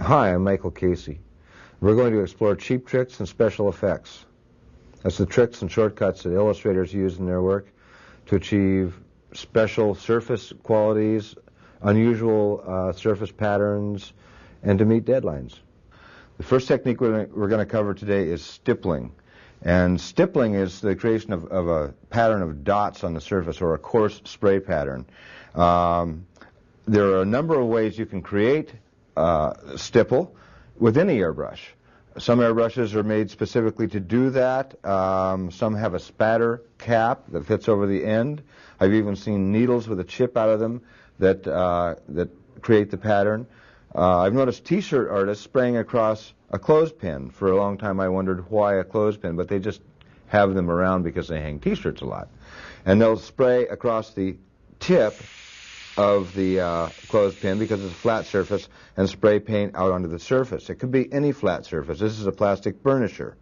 Hi, I'm Michael Кейси. We're going to explore cheap tricks and special effects. That's the tricks and shortcuts that illustrators use in their work to achieve special surface qualities, unusual surface patterns, and to meet deadlines. The first technique we're going to cover today is stippling. And stippling is the creation of a pattern of dots on the surface, or a coarse spray pattern. There are a number of ways you can create stipple within the airbrush. Some airbrushes are made specifically to do that. Some have a spatter cap that fits over the end. I've even seen needles with a chip out of them that create the pattern. I've noticed T-shirt artists spraying across a clothespin. For a long time I wondered why a clothespin, but they just have them around because they hang T-shirts a lot. And they'll spray across the tip of the clothespin because it's a flat surface, and spray paint out onto the surface. It could be any flat surface. This is a plastic burnisher.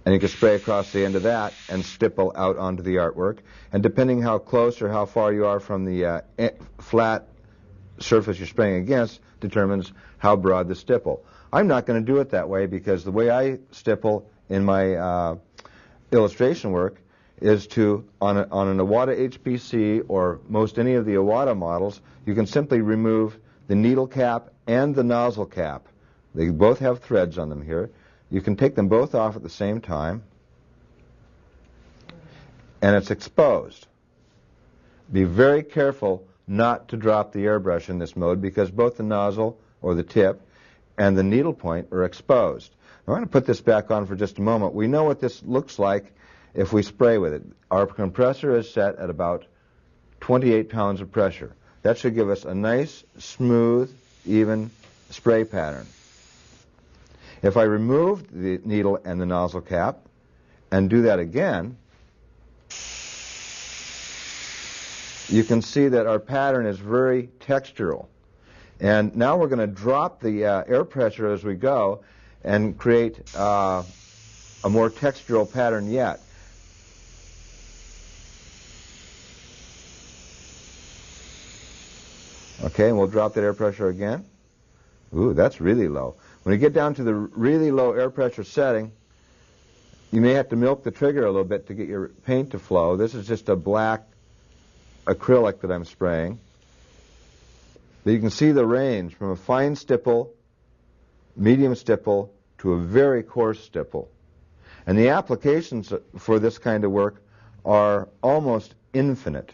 And you can spray across the end of that and stipple out onto the artwork. And depending how close or how far you are from the flat surface you're spraying against determines how broad the stipple. I'm not going to do it that way because the way I stipple in my illustration work is to, on an Iwata HPC or most any of the Iwata models, you can simply remove the needle cap and the nozzle cap. They both have threads on them here. You can take them both off at the same time, and it's exposed. Be very careful not to drop the airbrush in this mode because both the nozzle, or the tip, and the needle point are exposed. I'm going to put this back on for just a moment. We know what this looks like if we spray with it. Our compressor is set at about 28 pounds of pressure. That should give us a nice, smooth, even spray pattern. If I remove the needle and the nozzle cap and do that again, you can see that our pattern is very textural. And now we're going to drop the air pressure as we go and create a more textural pattern yet. Okay, and we'll drop that air pressure again. Ooh, that's really low. When you get down to the really low air pressure setting, you may have to milk the trigger a little bit to get your paint to flow. This is just a black acrylic that I'm spraying. But you can see the range from a fine stipple, medium stipple, to a very coarse stipple. And the applications for this kind of work are almost infinite.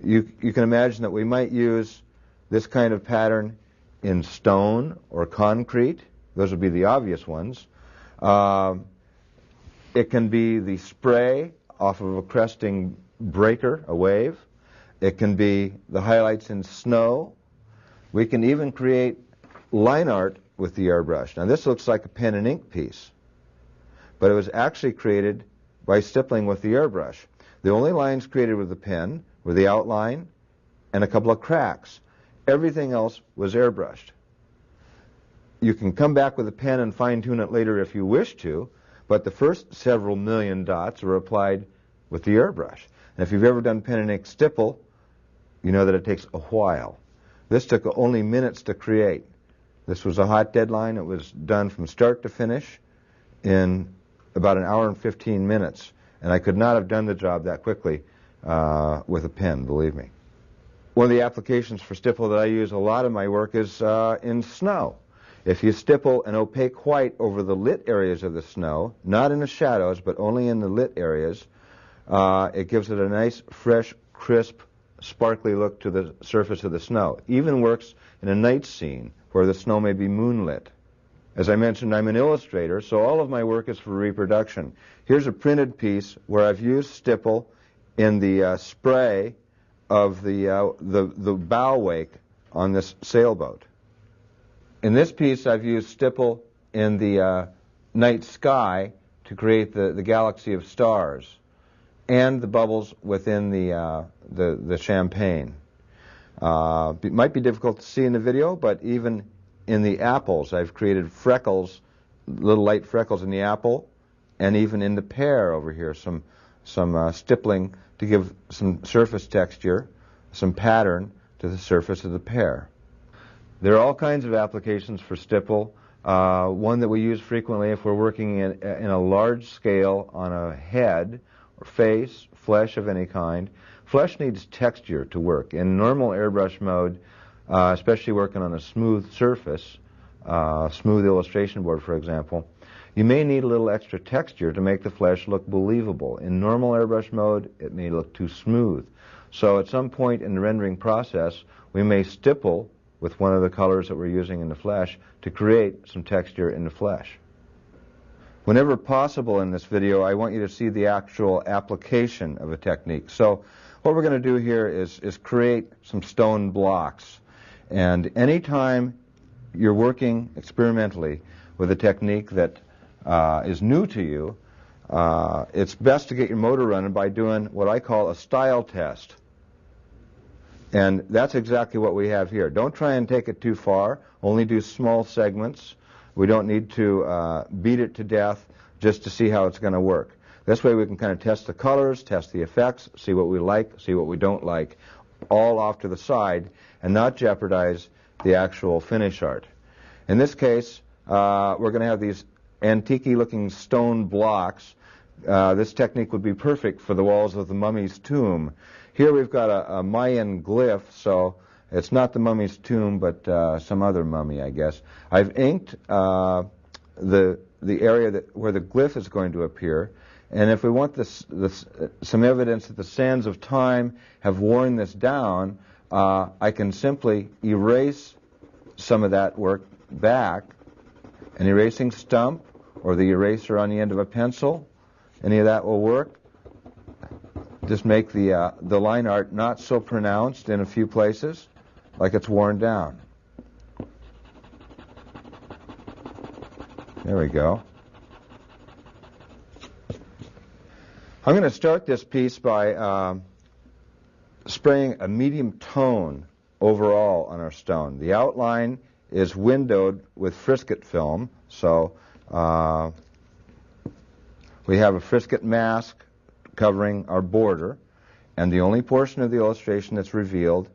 You can imagine that we might use this kind of pattern in stone or concrete. Those would be the obvious ones. It can be the spray off of a cresting breaker, a wave. It can be the highlights in snow. We can even create line art with the airbrush. Now this looks like a pen and ink piece, but it was actually created by stippling with the airbrush. The only lines created with the pen were the outline and a couple of cracks. Everything else was airbrushed. You can come back with a pen and fine-tune it later if you wish to, but the first several million dots were applied with the airbrush. And if you've ever done pen and ink stipple, you know that it takes a while. This took only minutes to create. This was a hot deadline. It was done from start to finish in about an hour and 15 minutes. And I could not have done the job that quickly with a pen, believe me. One of the applications for stipple that I use a lot in my work is in snow. If you stipple an opaque white over the lit areas of the snow, not in the shadows, but only in the lit areas, it gives it a nice, fresh, crisp, sparkly look to the surface of the snow. Even works in a night scene where the snow may be moonlit. As I mentioned, I'm an illustrator, so all of my work is for reproduction. Here's a printed piece where I've used stipple in the spray of the bow wake on this sailboat. In this piece, I've used stipple in the night sky to create the galaxy of stars and the bubbles within the champagne. It might be difficult to see in the video, but even in the apples, I've created freckles, little light freckles in the apple, and even in the pear over here, some stippling to give some surface texture, some pattern to the surface of the pear. There are all kinds of applications for stipple. One that we use frequently if we're working in a large scale on a head or face, flesh of any kind. Flesh needs texture to work. In normal airbrush mode, especially working on a smooth surface, smooth illustration board, for example, you may need a little extra texture to make the flesh look believable. In normal airbrush mode, it may look too smooth. So at some point in the rendering process, we may stipple with one of the colors that we're using in the flesh to create some texture in the flesh. Whenever possible in this video, I want you to see the actual application of a technique. So what we're going to do here is create some stone blocks. And anytime you're working experimentally with a technique that is new to you, it's best to get your motor running by doing what I call a style test. And that's exactly what we have here. Don't try and take it too far. Only do small segments. We don't need to beat it to death just to see how it's going to work. This way we can kind of test the colors, test the effects, see what we like, see what we don't like, all off to the side, and not jeopardize the actual finish art. In this case, we're going to have these antique-looking stone blocks. This technique would be perfect for the walls of the mummy's tomb. Here we've got a Mayan glyph, so it's not the mummy's tomb, but some other mummy, I guess. I've inked the area where the glyph is going to appear, and if we want some evidence that the sands of time have worn this down, I can simply erase some of that work back. An erasing stump or the eraser on the end of a pencil, any of that will work. Just make the line art not so pronounced in a few places, like it's worn down. There we go. I'm going to start this piece by spraying a medium tone overall on our stone. The outline is windowed with frisket film, so we have a frisket mask covering our border, and the only portion of the illustration that's revealed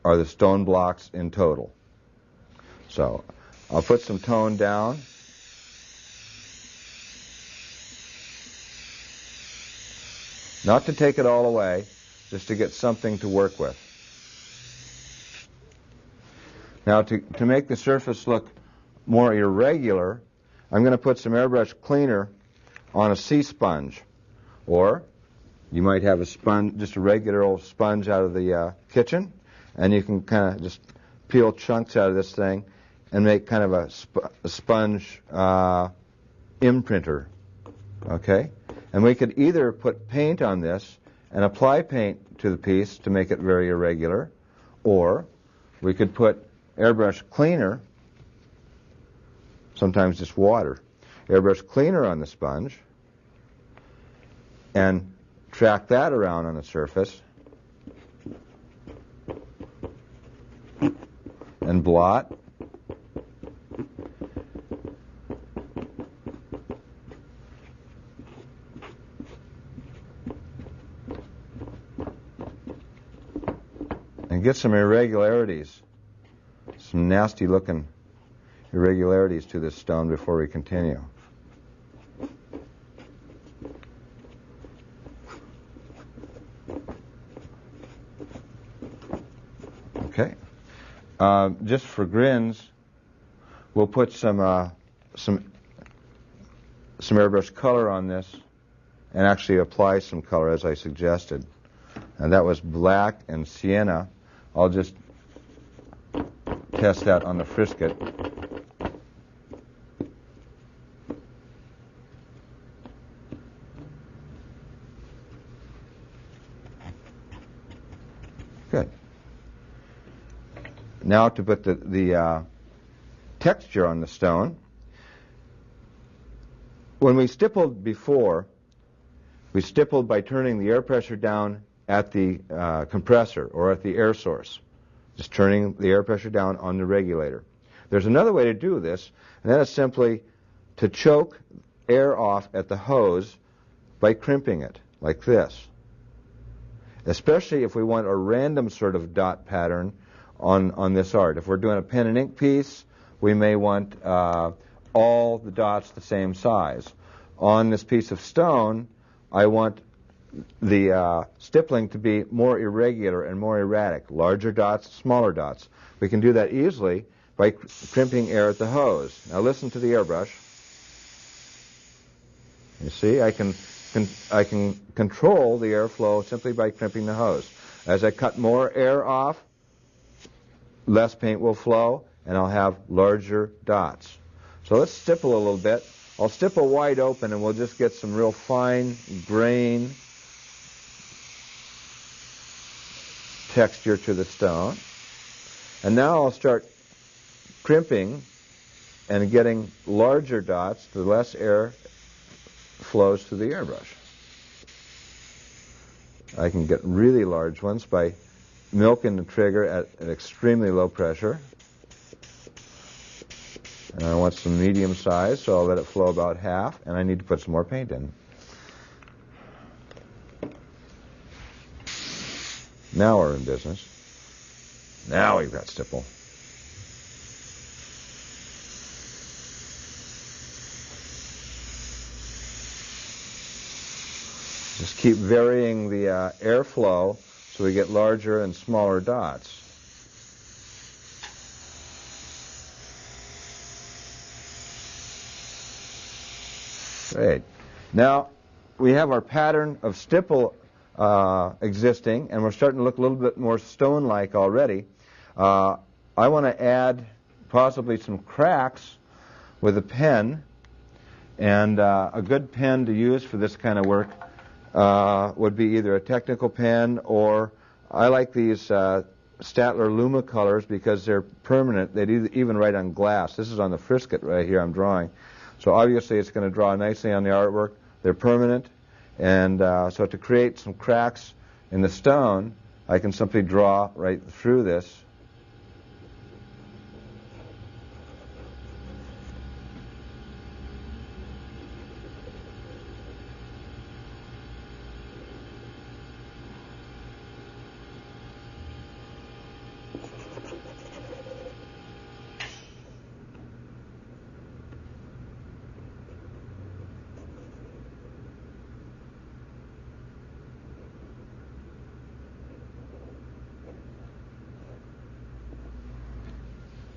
are the stone blocks in total. So I'll put some tone down. Not to take it all away, just to get something to work with. Now to make the surface look more irregular, I'm going to put some airbrush cleaner on a sea sponge. Or you might have a sponge, just a regular old sponge out of the kitchen, and you can kind of just peel chunks out of this thing and make kind of a sponge imprinter. Okay? And we could either put paint on this and apply paint to the piece to make it very irregular, or we could put airbrush cleaner, sometimes just water, airbrush cleaner on the sponge, and track that around on the surface and blot. And get some irregularities, some nasty looking irregularities to this stone before we continue. Okay. Just for grins, we'll put some airbrush color on this and actually apply some color as I suggested. And that was black and sienna. I'll just test that on the frisket. Good. Now to put the texture on the stone. When we stippled before, we stippled by turning the air pressure down at the compressor or at the air source. Just turning the air pressure down on the regulator. There's another way to do this, and that is simply to choke air off at the hose by crimping it, like this. Especially if we want a random sort of dot pattern on this art. If we're doing a pen and ink piece, we may want all the dots the same size. On this piece of stone, I want the stippling to be more irregular and more erratic. Larger dots, smaller dots. We can do that easily by crimping air at the hose. Now listen to the airbrush. You see, I can control the airflow simply by crimping the hose. As I cut more air off, less paint will flow, and I'll have larger dots. So let's stipple a little bit. I'll stipple wide open, and we'll just get some real fine grain texture to the stone. And now I'll start crimping and getting larger dots, the less air flows through the airbrush. I can get really large ones by milking the trigger at an extremely low pressure. And I want some medium size, so I'll let it flow about half, and I need to put some more paint in. Now we're in business. Now we've got stipple. Just keep varying the airflow so we get larger and smaller dots. Great. Now we have our pattern of stipple existing, and we're starting to look a little bit more stone-like already. I want to add possibly some cracks with a pen, and a good pen to use for this kind of work would be either a technical pen, or I like these Staedtler Luma colors because they're permanent. They'd even write on glass. This is on the frisket right here I'm drawing. So obviously it's going to draw nicely on the artwork. They're permanent, and so to create some cracks in the stone, I can simply draw right through this.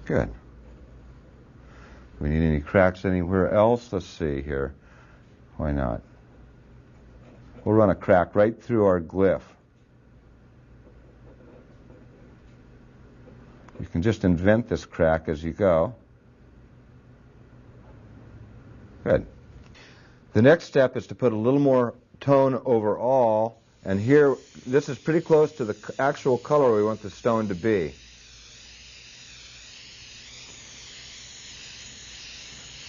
Good. Do we need any cracks anywhere else? Let's see here. Why not? We'll run a crack right through our glyph. You can just invent this crack as you go. Good. The next step is to put a little more tone overall, and here, this is pretty close to the actual color we want the stone to be.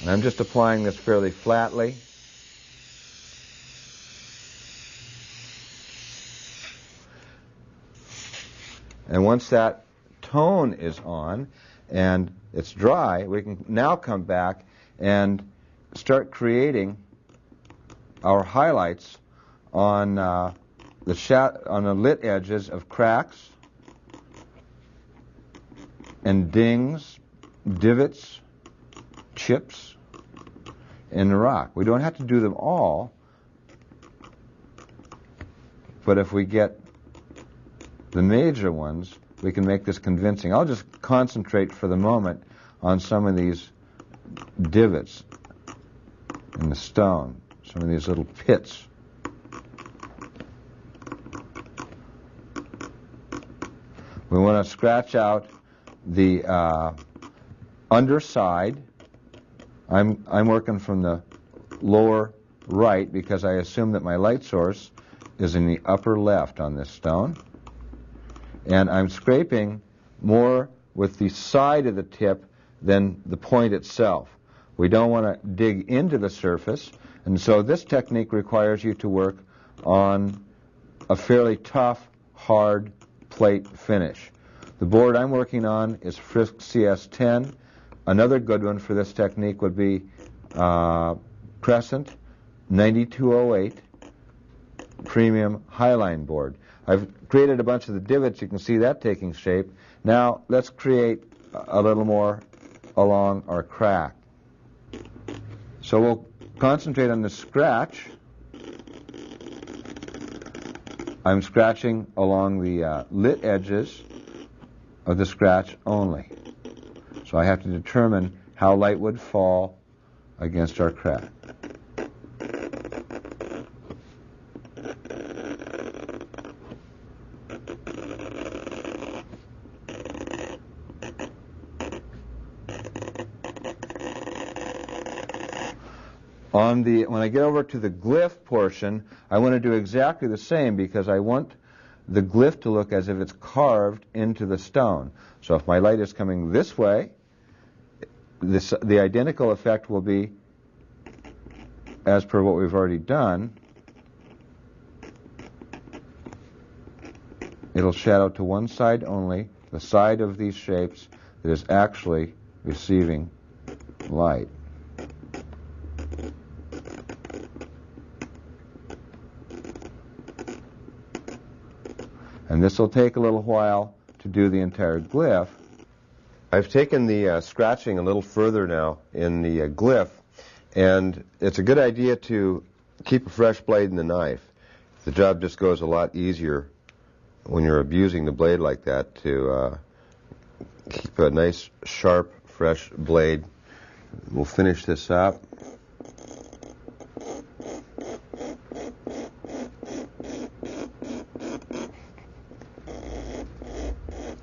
And I'm just applying this fairly flatly. And once that tone is on and it's dry, we can now come back and start creating our highlights on the lit edges of cracks and dings, divots, chips in the rock. We don't have to do them all, but if we get the major ones, we can make this convincing. I'll just concentrate for the moment on some of these divots in the stone, some of these little pits. We want to scratch out the underside. I'm working from the lower right because I assume that my light source is in the upper left on this stone. And I'm scraping more with the side of the tip than the point itself. We don't want to dig into the surface, and so this technique requires you to work on a fairly tough, hard plate finish. The board I'm working on is Frisk CS10. Another good one for this technique would be Crescent 9208 Premium Highline board. I've created a bunch of the divots. You can see that taking shape. Now let's create a little more along our crack. So we'll concentrate on the scratch. I'm scratching along the lit edges of the scratch only. So I have to determine how light would fall against our crack. When I get over to the glyph portion, I want to do exactly the same because I want the glyph to look as if it's carved into the stone. So if my light is coming this way, the identical effect will be as per what we've already done. It'll shadow to one side only, the side of these shapes that is actually receiving light. And this will take a little while to do the entire glyph. I've taken the scratching a little further now in the glyph, and it's a good idea to keep a fresh blade in the knife. The job just goes a lot easier when you're abusing the blade like that, to keep a nice, sharp, fresh blade. We'll finish this up.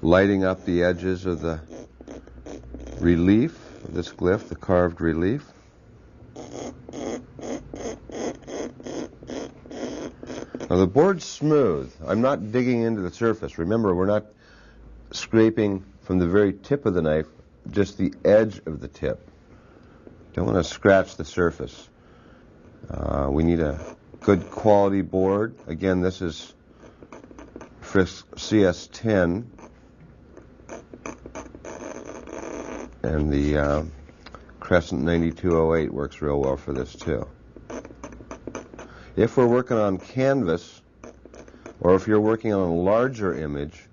Lighting up the edges of the relief of this glyph, the carved relief. Now the board's smooth. I'm not digging into the surface. Remember, we're not scraping from the very tip of the knife, just the edge of the tip. Don't want to scratch the surface. We need a good quality board. Again, this is Frisk CS10. And the Crescent 9208 works real well for this too. If we're working on canvas, or if you're working on a larger image,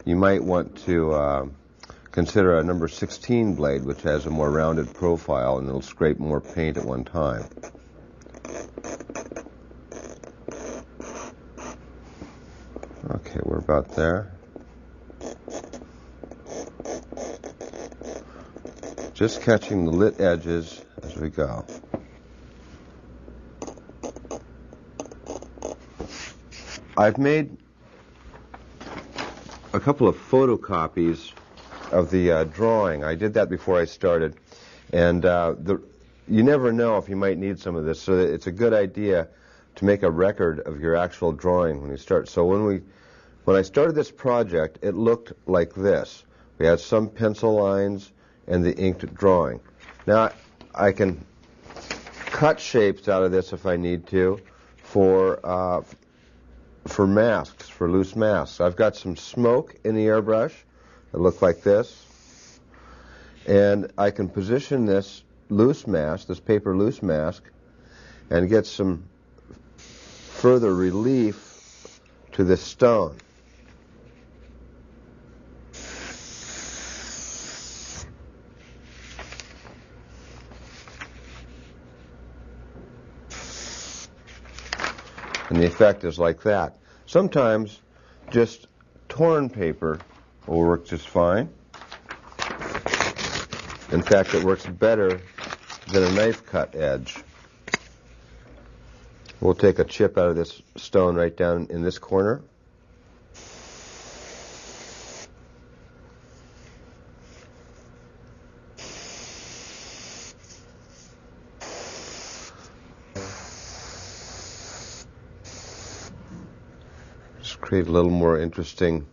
you might want to consider a number 16 blade, which has a more rounded profile and it'll scrape more paint at one time. Okay, we're about there. Just catching the lit edges as we go. I've made a couple of photocopies of the drawing. I did that before I started, and you never know if you might need some of this, so it's a good idea to make a record of your actual drawing when you start. So when I started this project, it looked like this. We had some pencil lines and the inked drawing. Now I can cut shapes out of this if I need to for masks, for loose masks. I've got some smoke in the airbrush that look like this, and I can position this loose mask, this paper loose mask, and get some further relief to this stone. And the effect is like that. Sometimes just torn paper will work just fine. In fact, it works better than a knife cut edge. We'll take a chip out of this stone right down in this corner. Create a little more interesting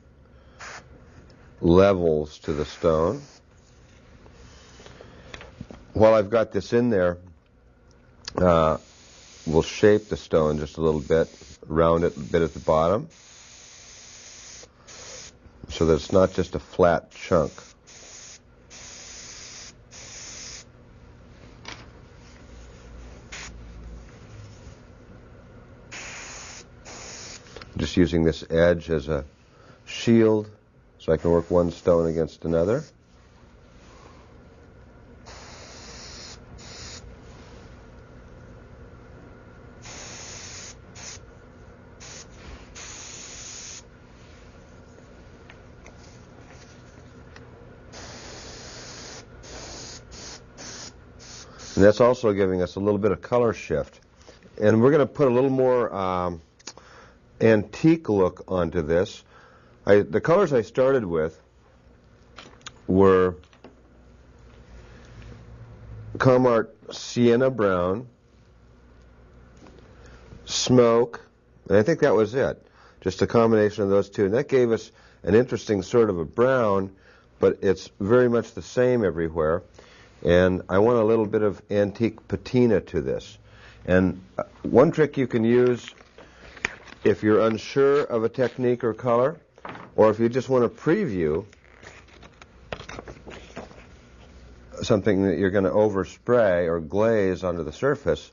levels to the stone. While I've got this in there, we'll shape the stone just a little bit, round it a bit at the bottom, so that it's not just a flat chunk. Just using this edge as a shield So I can work one stone against another. And that's also giving us a little bit of color shift. And we're going to put a little more antique look onto this. The colors I started with were Comart Sienna Brown, Smoke, and I think that was it. Just a combination of those two. And that gave us an interesting sort of a brown, but it's very much the same everywhere. And I want a little bit of antique patina to this. And one trick you can use if you're unsure of a technique or color, or if you just want to preview something that you're going to overspray or glaze onto the surface,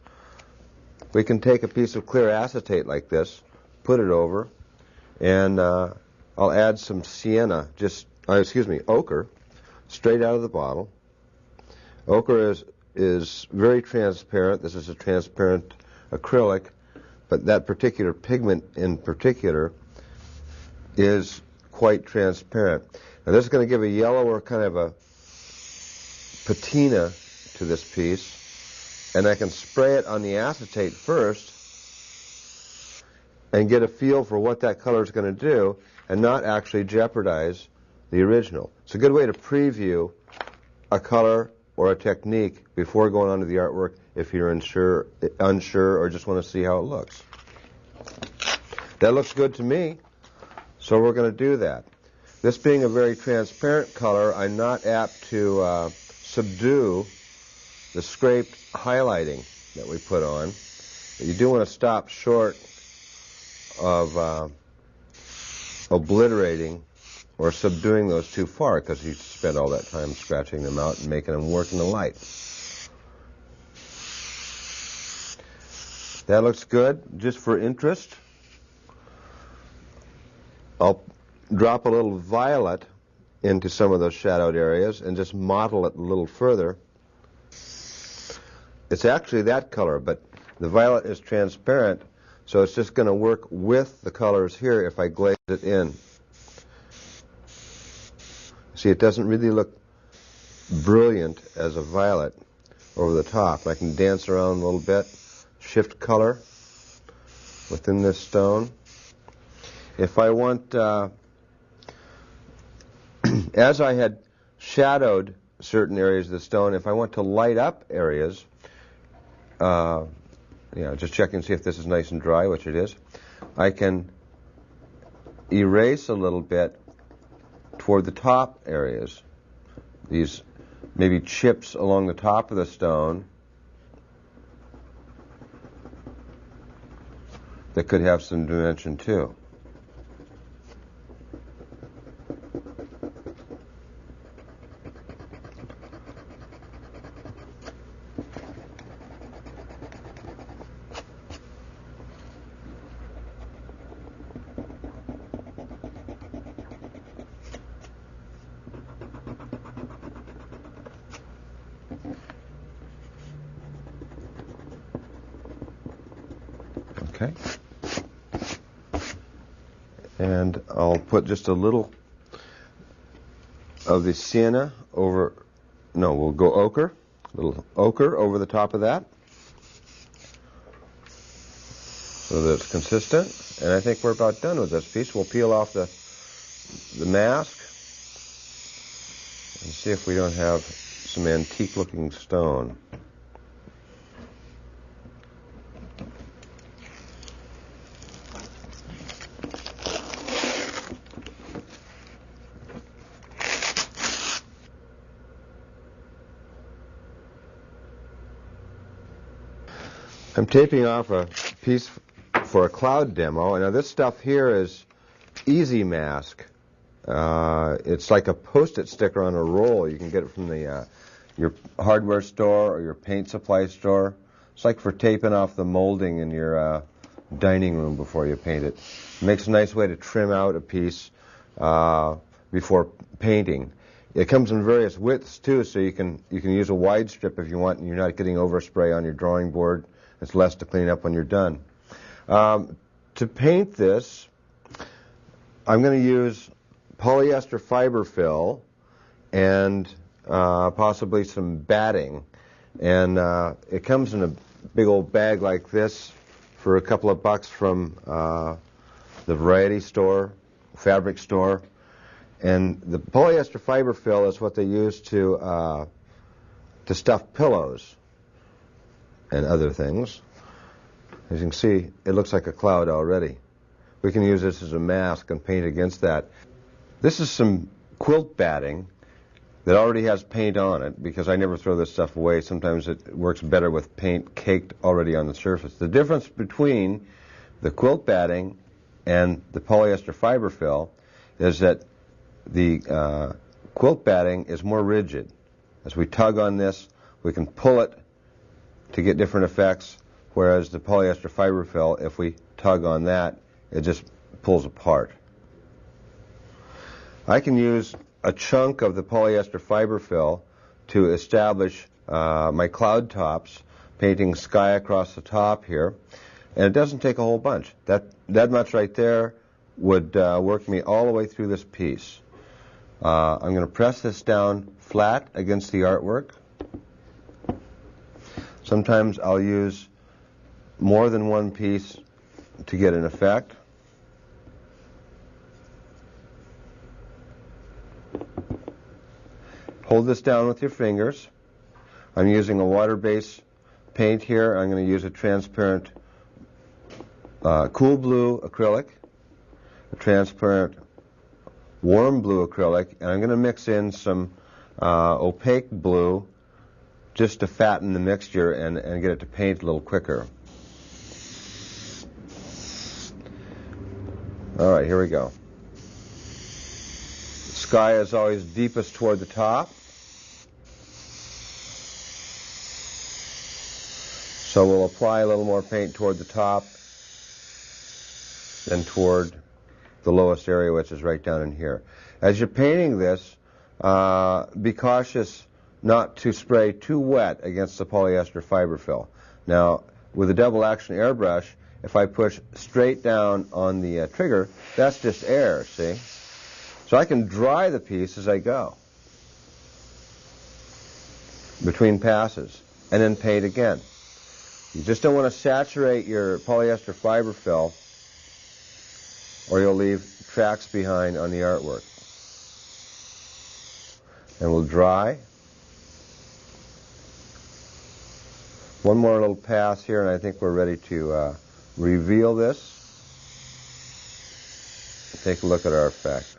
we can take a piece of clear acetate like this, put it over, and I'll add some sienna, ochre, straight out of the bottle. Ochre is very transparent. This is a transparent acrylic, but that particular pigment in particular is quite transparent. Now this is going to give a yellower kind of a patina to this piece, and I can spray it on the acetate first and get a feel for what that color is going to do and not actually jeopardize the original. It's a good way to preview a color or a technique before going on to the artwork if you're unsure or just want to see how it looks. That looks good to me, so we're going to do that. This being a very transparent color, I'm not apt to subdue the scraped highlighting that we put on. But you do want to stop short of obliterating or subduing those too far, because you spend all that time scratching them out and making them work in the light. That looks good. Just for interest, I'll drop a little violet into some of those shadowed areas and just model it a little further. It's actually that color, but the violet is transparent, so it's just going to work with the colors here if I glaze it in. See, it doesn't really look brilliant as a violet over the top. I can dance around a little bit, shift color within this stone. If I want, as I had shadowed certain areas of the stone, if I want to light up areas, just check and see if this is nice and dry, which it is, I can erase a little bit toward the top areas. These maybe chips along the top of the stone that could have some dimension too. Okay. And I'll put just a little of the sienna over, no, we'll go ochre, a little ochre over the top of that so that it's consistent. And I think we're about done with this piece. We'll peel off the mask and see if we don't have some antique looking stone. I'm taping off a piece for a cloud demo. Now this stuff here is Easy Mask. It's like a Post-it sticker on a roll. You can get it from the your hardware store or your paint supply store. It's like for taping off the molding in your dining room before you paint it. It makes a nice way to trim out a piece. before painting. It comes in various widths too, so you can use a wide strip if you want, and you're not getting overspray on your drawing board. It's less to clean up when you're done. To paint this, I'm going to use polyester fiber fill and possibly some batting. And it comes in a big old bag like this for a couple of bucks from the variety store, fabric store. And the polyester fiber fill is what they use to stuff pillows and other things. As you can see, it looks like a cloud already. We can use this as a mask and paint against that. This is some quilt batting that already has paint on it, because I never throw this stuff away. Sometimes it works better with paint caked already on the surface. The difference between the quilt batting and the polyester fiber fill is that the quilt batting is more rigid. As we tug on this, we can pull it to get different effects, whereas the polyester fiber fill, if we tug on that, it just pulls apart. I can use a chunk of the polyester fiber fill to establish my cloud tops, painting sky across the top here. And it doesn't take a whole bunch. That much right there would work me all the way through this piece. I'm going to press this down flat against the artwork. Sometimes I'll use more than one piece to get an effect. Hold this down with your fingers. I'm using a water-based paint here. I'm going to use a transparent cool blue acrylic, a transparent warm blue acrylic, and I'm going to mix in some opaque blue just to fatten the mixture and get it to paint a little quicker. All right, here we go. The sky is always deepest toward the top. So we'll apply a little more paint toward the top than toward the lowest area, which is right down in here. As you're painting this, be cautious not to spray too wet against the polyester fiber fill. Now, with a double action airbrush, if I push straight down on the trigger, that's just air, see? So I can dry the piece as I go between passes and then paint again. You just don't want to saturate your polyester fiber fill, or you'll leave tracks behind on the artwork. And we'll dry. One more little pass here, and I think we're ready to reveal this. Take a look at our effect.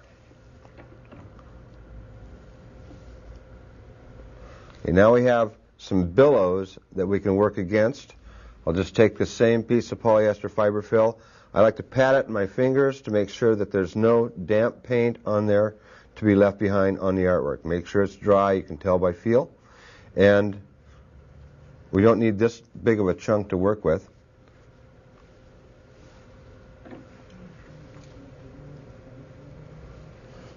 Okay, now we have some billows that we can work against. I'll just take the same piece of polyester fiber fill. I like to pat it in my fingers to make sure that there's no damp paint on there to be left behind on the artwork. Make sure it's dry, you can tell by feel. And we don't need this big of a chunk to work with.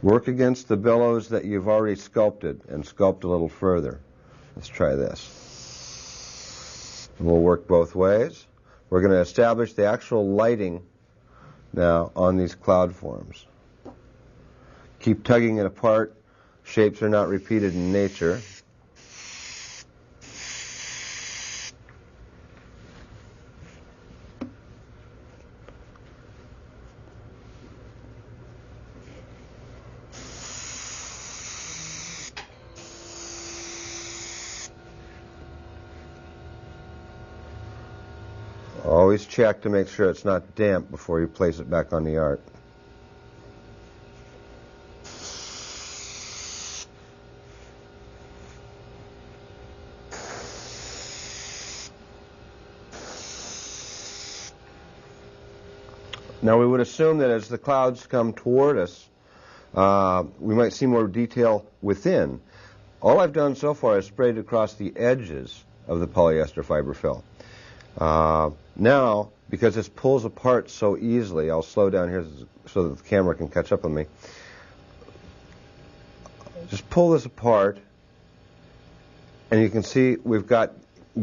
Work against the billows that you've already sculpted and sculpt a little further. Let's try this. And we'll work both ways. We're going to establish the actual lighting now on these cloud forms. Keep tugging it apart. Shapes are not repeated in nature. Always check to make sure it's not damp before you place it back on the art. Now we would assume that as the clouds come toward us, we might see more detail within. All I've done so far is sprayed across the edges of the polyester fiber fill. Now, because this pulls apart so easily, I'll slow down here so that the camera can catch up with me. Just pull this apart, and you can see we've got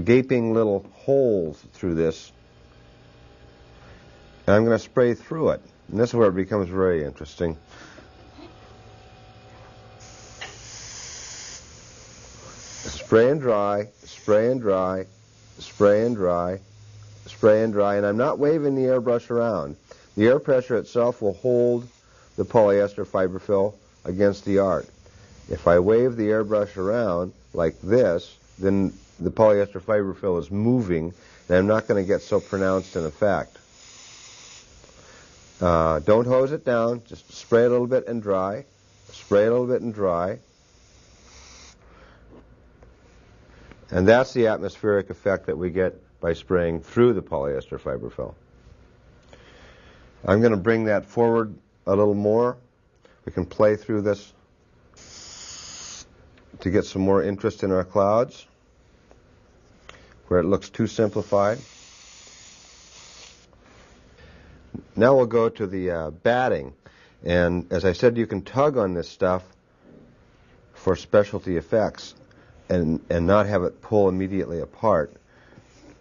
gaping little holes through this. And I'm going to spray through it. And this is where it becomes very interesting. Spray and dry, spray and dry, spray and dry, spray and dry. And I'm not waving the airbrush around. The air pressure itself will hold the polyester fiberfill against the art. If I wave the airbrush around like this, then the polyester fiberfill is moving, and I'm not going to get so pronounced an effect. Don't hose it down. Just spray a little bit and dry. Spray a little bit and dry. And that's the atmospheric effect that we get by spraying through the polyester fiberfill. I'm going to bring that forward a little more. We can play through this to get some more interest in our clouds, where it looks too simplified. Now we'll go to the batting. And as I said, you can tug on this stuff for specialty effects and not have it pull immediately apart.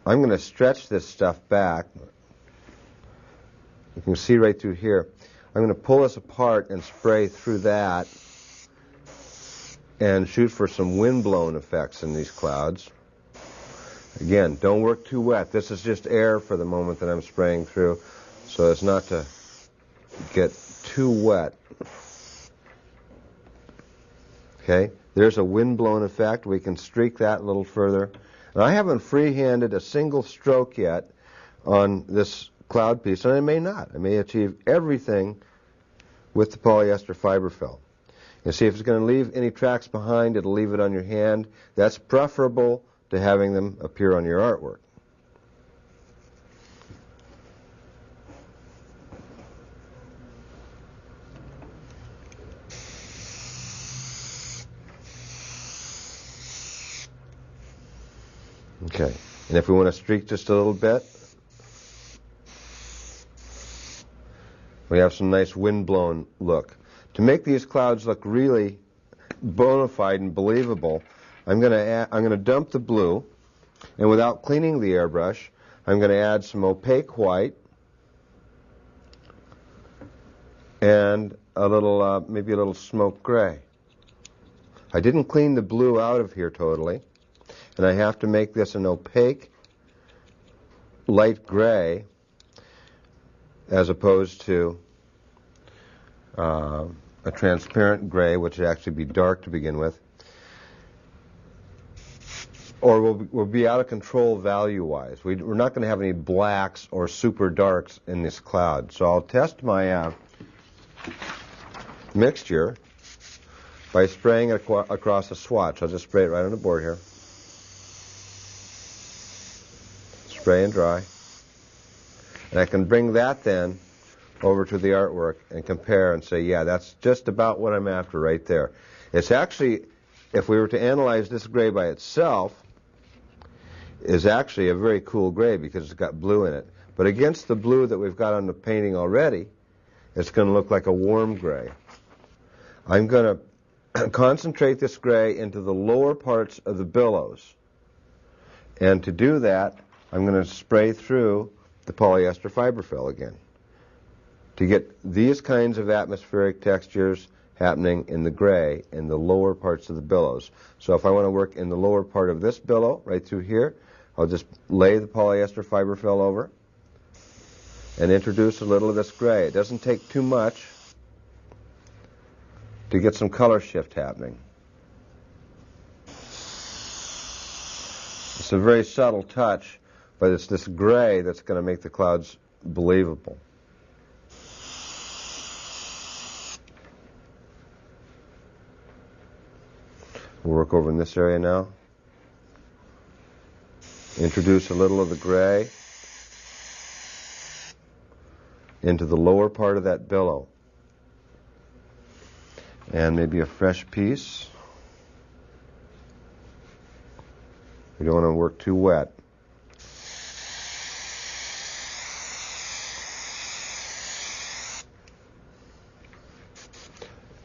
I'm going to stretch this stuff back. You can see right through here. I'm going to pull this apart and spray through that and shoot for some wind-blown effects in these clouds. Again, don't work too wet. This is just air for the moment that I'm spraying through, so as not to get too wet. Okay, there's a wind-blown effect. We can streak that a little further. And I haven't free-handed a single stroke yet on this cloud piece, and I may not. I may achieve everything with the polyester fiberfill. You see, if it's going to leave any tracks behind, it'll leave it on your hand. That's preferable to having them appear on your artwork. Okay, and if we want to streak just a little bit, we have some nice wind-blown look. To make these clouds look really bona fide and believable, I'm going to dump the blue, and without cleaning the airbrush, I'm going to add some opaque white and a little, maybe a little smoke gray. I didn't clean the blue out of here totally, and I have to make this an opaque light gray as opposed to a transparent gray, which would actually be dark to begin with, or we'll be out of control value-wise. We're not going to have any blacks or super darks in this cloud. So I'll test my mixture by spraying it across a swatch. I'll just spray it right on the board here. Spray and dry. And I can bring that then over to the artwork and compare and say, yeah, that's just about what I'm after right there. It's actually, if we were to analyze this gray by itself, is actually a very cool gray because it's got blue in it. But against the blue that we've got on the painting already, it's going to look like a warm gray. I'm going to concentrate this gray into the lower parts of the billows. And to do that, I'm going to spray through the polyester fiberfill again to get these kinds of atmospheric textures happening in the gray in the lower parts of the billows. So if I want to work in the lower part of this billow, right through here, I'll just lay the polyester fiberfill over and introduce a little of this gray. It doesn't take too much to get some color shift happening. It's a very subtle touch, but it's this gray that's going to make the clouds believable. We'll work over in this area now. Introduce a little of the gray into the lower part of that billow. And maybe a fresh piece. We don't want to work too wet.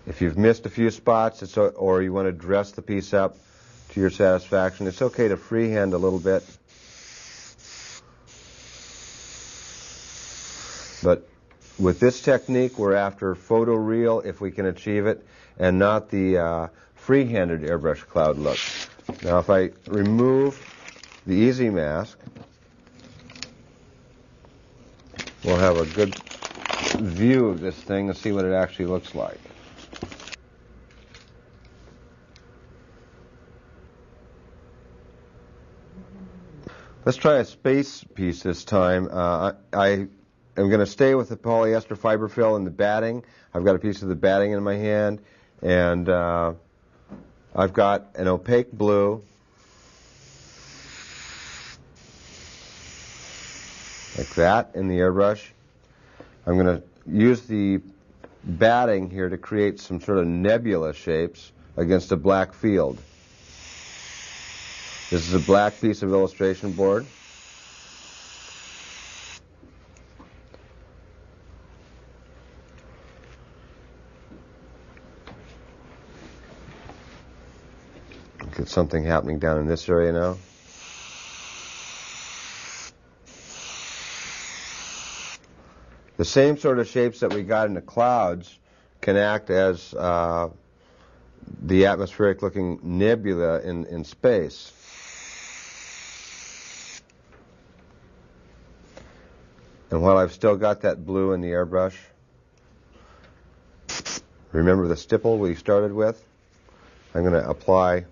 If you've missed a few spots or you want to dress the piece up to your satisfaction, it's okay to freehand a little bit. But with this technique, we're after photoreal, if we can achieve it, and not the free-handed airbrush cloud look. Now, if I remove the easy mask, we'll have a good view of this thing and see what it actually looks like. Let's try a space piece this time. I am going to stay with the polyester fiber fill and the batting. I've got a piece of the batting in my hand, and I've got an opaque blue, like that, in the airbrush. I'm going to use the batting here to create some sort of nebula shapes against a black field. This is a black piece of illustration board. Get something happening down in this area now. The same sort of shapes that we got in the clouds can act as the atmospheric looking nebula in space. And while I've still got that blue in the airbrush, remember the stipple we started with? I'm going to apply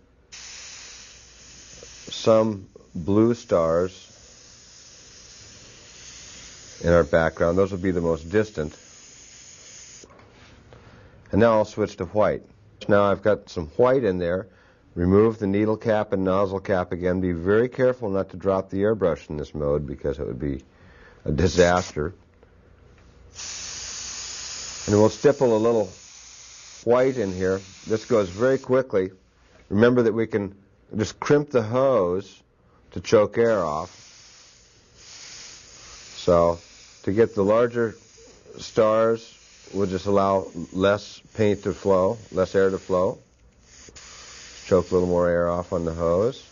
some blue stars in our background. Those will be the most distant. And now I'll switch to white. Now I've got some white in there. Remove the needle cap and nozzle cap again. Be very careful not to drop the airbrush in this mode because it would be a disaster. And we'll stipple a little white in here. This goes very quickly. Remember that we can just crimp the hose to choke air off. So to get the larger stars, we'll just allow less paint to flow, less air to flow. Choke a little more air off on the hose.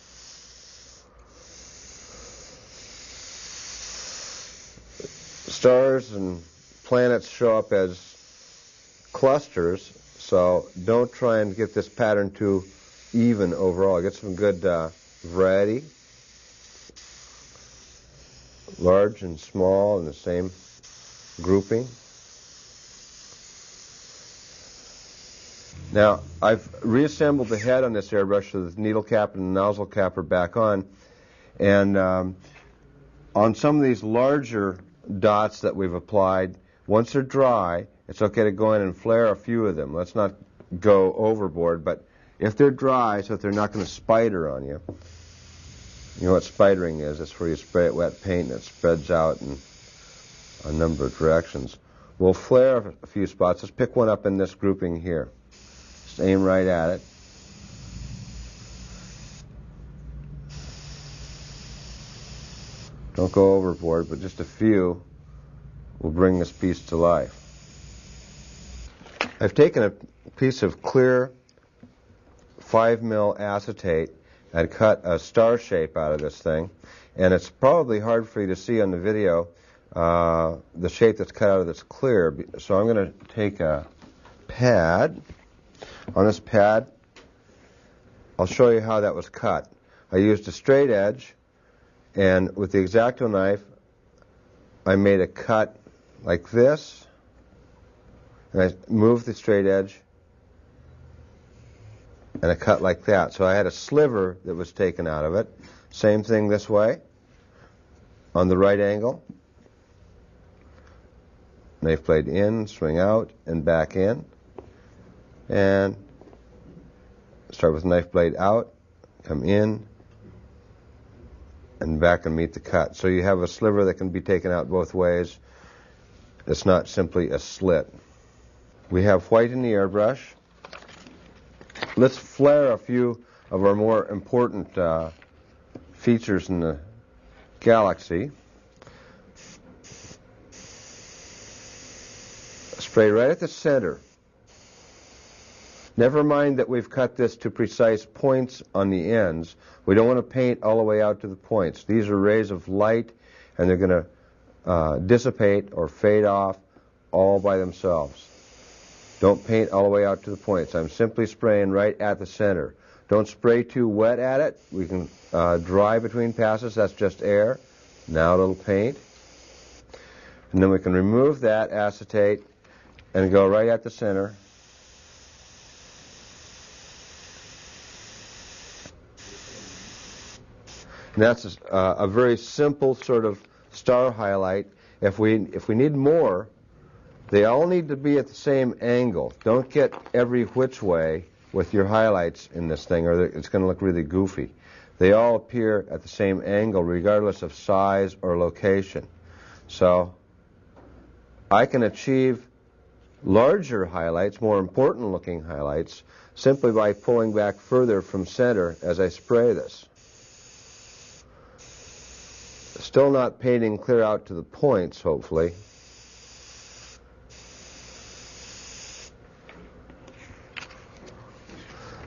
Stars and planets show up as clusters, so don't try and get this pattern too even overall. Get some good variety. Large and small in the same grouping. Now, I've reassembled the head on this airbrush so the needle cap and the nozzle cap are back on. And on some of these larger dots that we've applied, once they're dry, it's okay to go in and flare a few of them. Let's not go overboard, but if they're dry so that they're not going to spider on you. You know what spidering is? It's where you spray it wet paint and it spreads out in a number of directions. We'll flare a few spots. Let's pick one up in this grouping here. Just aim right at it. Don't go overboard, but just a few will bring this piece to life. I've taken a piece of clear 5mm acetate and cut a star shape out of this thing. And it's probably hard for you to see on the video the shape that's cut out of this clear. So I'm going to take a pad. On this pad, I'll show you how that was cut. I used a straight edge, and with the X-Acto knife, I made a cut like this, and I moved the straight edge, and a cut like that. So I had a sliver that was taken out of it. Same thing this way, on the right angle. Knife blade in, swing out, and back in. And start with knife blade out, come in, and back and meet the cut. So you have a sliver that can be taken out both ways. It's not simply a slit. We have white in the airbrush. Let's flare a few of our more important features in the galaxy. Spray right at the center. Never mind that we've cut this to precise points on the ends. We don't want to paint all the way out to the points. These are rays of light, and they're going to dissipate or fade off all by themselves. Don't paint all the way out to the points. I'm simply spraying right at the center. Don't spray too wet at it. We can dry between passes. That's just air. Now a little paint. And then we can remove that acetate and go right at the center. And that's a very simple sort of star highlight. If we need more, they all need to be at the same angle. Don't get every which way with your highlights in this thing, or it's going to look really goofy. They all appear at the same angle regardless of size or location. So I can achieve larger highlights, more important looking highlights, simply by pulling back further from center as I spray this. Still not painting clear out to the points, hopefully.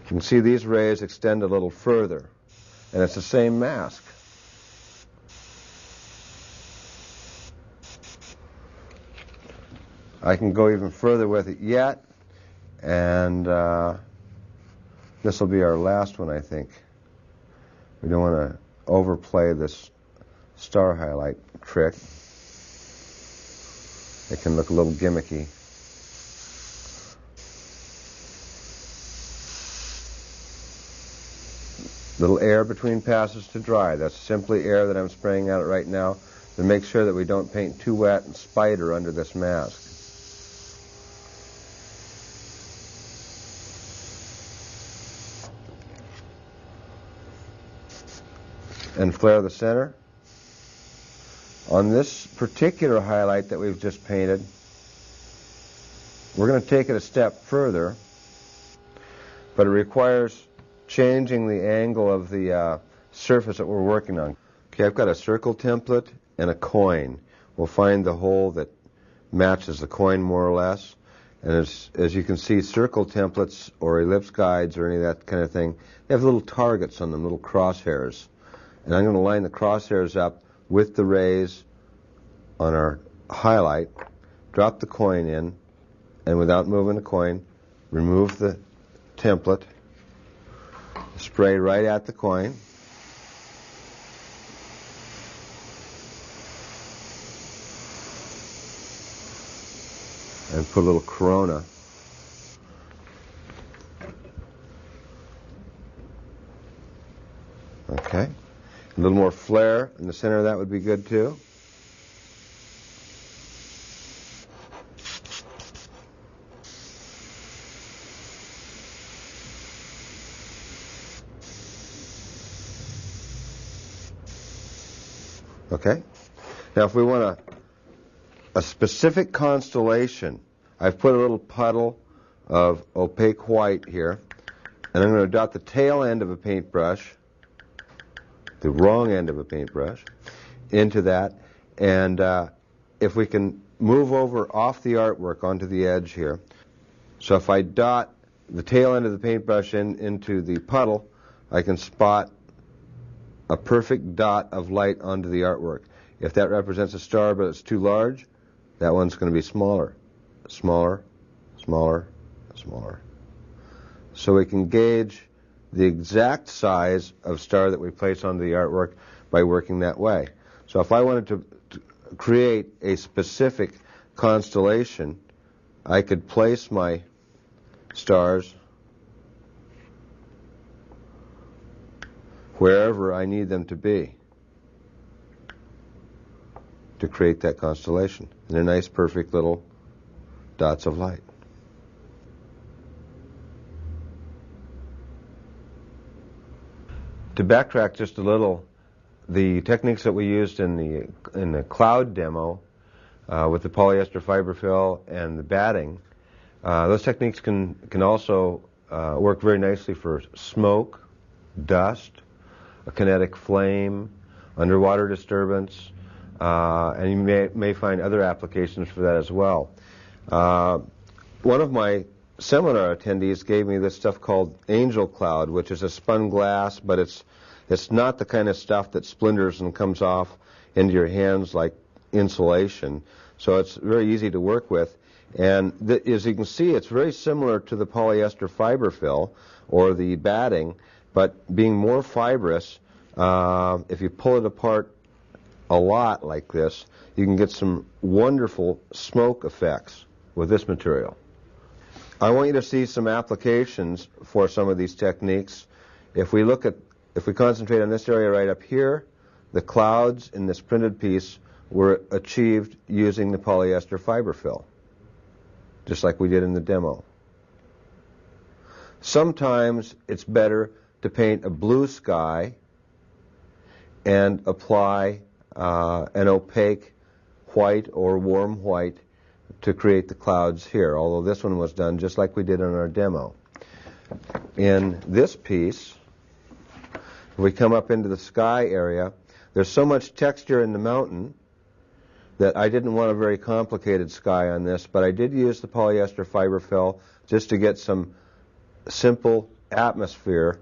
You can see these rays extend a little further, and it's the same mask. I can go even further with it yet, and this will be our last one, I think. We don't want to overplay this star highlight trick. It can look a little gimmicky. Little air between passes to dry. That's simply air that I'm spraying at it right now to make sure that we don't paint too wet and spider under this mask. And flare the center. On this particular highlight that we've just painted, we're going to take it a step further, but it requires changing the angle of the surface that we're working on. Okay, I've got a circle template and a coin. We'll find the hole that matches the coin more or less. And as you can see, circle templates or ellipse guides or any of that kind of thing, they have little targets on them, little crosshairs. And I'm going to line the crosshairs up with the rays on our highlight, drop the coin in, and without moving the coin, remove the template, spray right at the coin, and put a little corona. Okay. A little more flare in the center of that would be good too. Okay. Now if we want a specific constellation, I've put a little puddle of opaque white here, and I'm going to dot the tail end of a paintbrush, the wrong end of a paintbrush, into that. And if we can move over off the artwork onto the edge here. So if I dot the tail end of the paintbrush into the puddle, I can spot a perfect dot of light onto the artwork. If that represents a star but it's too large, that one's going to be smaller. Smaller, smaller, smaller. So we can gauge the exact size of star that we place onto the artwork by working that way. So if I wanted to create a specific constellation, I could place my stars wherever I need them to be to create that constellation. And they're nice, perfect little dots of light. To backtrack just a little, the techniques that we used in the cloud demo with the polyester fiberfill and the batting, those techniques can also work very nicely for smoke, dust, a kinetic flame, underwater disturbance, and you may find other applications for that as well. One of my seminar attendees gave me this stuff called angel cloud, which is a spun glass, but it's not the kind of stuff that splinters and comes off into your hands like insulation. So it's very easy to work with. And as you can see, it's very similar to the polyester fiber fill or the batting, but being more fibrous. If you pull it apart a lot like this, you can get some wonderful smoke effects with this material. I want you to see some applications for some of these techniques. If we concentrate on this area right up here, the clouds in this printed piece were achieved using the polyester fiber fill, just like we did in the demo. Sometimes it's better to paint a blue sky and apply an opaque white or warm white to create the clouds here, although this one was done just like we did in our demo. In this piece, if we come up into the sky area, there's so much texture in the mountain that I didn't want a very complicated sky on this, but I did use the polyester fiber fill just to get some simple atmosphere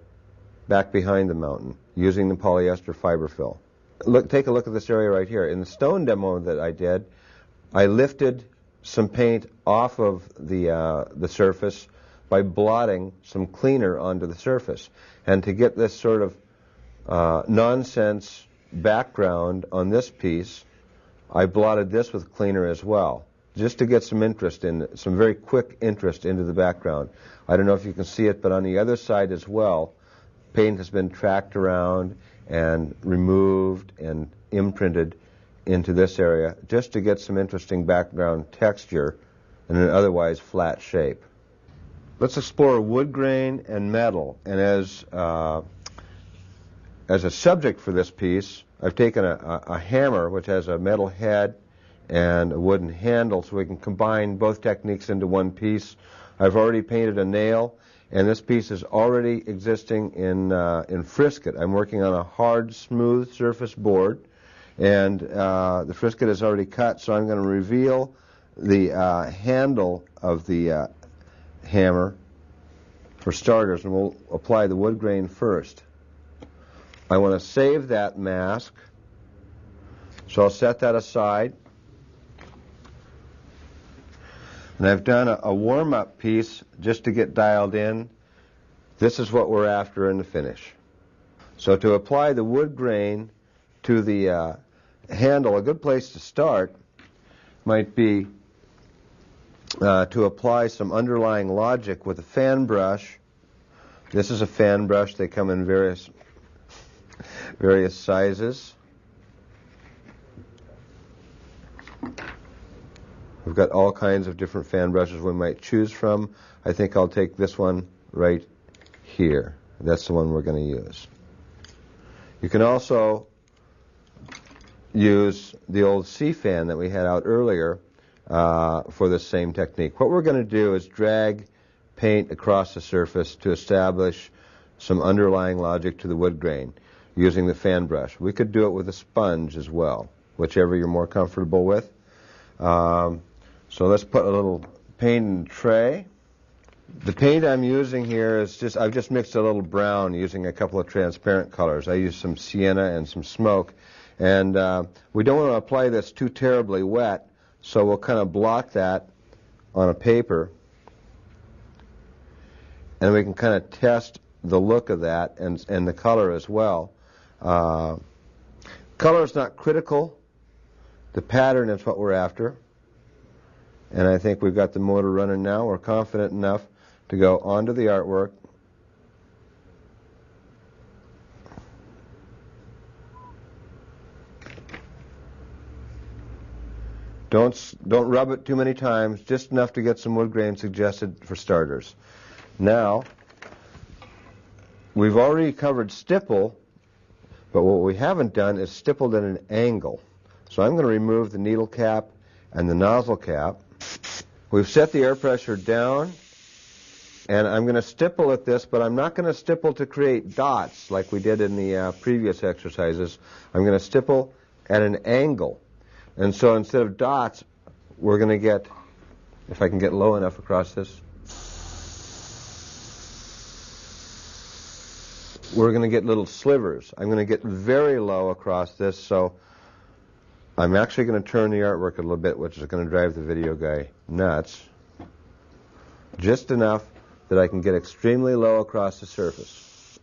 back behind the mountain using the polyester fiber fill. Take a look at this area right here. In the stone demo that I did, I lifted some paint off of the surface by blotting some cleaner onto the surface. And to get this sort of nonsense background on this piece, I blotted this with cleaner as well, just to get some interest in, some very quick interest into the background. I don't know if you can see it, but on the other side as well, paint has been tracked around and removed and imprinted into this area just to get some interesting background texture in an otherwise flat shape. Let's explore wood grain and metal. And as a subject for this piece, I've taken a hammer which has a metal head and a wooden handle so we can combine both techniques into one piece. I've already painted a nail, and this piece is already existing in frisket. I'm working on a hard, smooth surface board, and the frisket is already cut, so I'm going to reveal the handle of the hammer for starters, and we'll apply the wood grain first. I want to save that mask, so I'll set that aside. And I've done a warm-up piece just to get dialed in. This is what we're after in the finish. So to apply the wood grain to the handle, a good place to start might be to apply some underlying logic with a fan brush. This is a fan brush. They come in various sizes. We've got all kinds of different fan brushes we might choose from. I think I'll take this one right here. That's the one we're going to use. You can also use the old sea fan that we had out earlier for the same technique. What we're going to do is drag paint across the surface to establish some underlying logic to the wood grain using the fan brush. We could do it with a sponge as well, whichever you're more comfortable with. So let's put a little paint in the tray. The paint I'm using here is I've just mixed a little brown using a couple of transparent colors. I use some sienna and some smoke. And we don't want to apply this too terribly wet, so we'll kind of blot that on a paper. And we can kind of test the look of that and the color as well. Color is not critical. The pattern is what we're after. And I think we've got the motor running now. We're confident enough to go onto the artwork. Don't rub it too many times, just enough to get some wood grain suggested for starters. Now, we've already covered stipple, but what we haven't done is stippled at an angle. So I'm going to remove the needle cap and the nozzle cap. We've set the air pressure down, and I'm going to stipple at this, but I'm not going to stipple to create dots like we did in the previous exercises. I'm going to stipple at an angle. And so instead of dots, we're going to get, if I can get low enough across this, we're going to get little slivers. I'm going to get very low across this, so I'm actually going to turn the artwork a little bit, which is going to drive the video guy nuts. Just enough that I can get extremely low across the surface.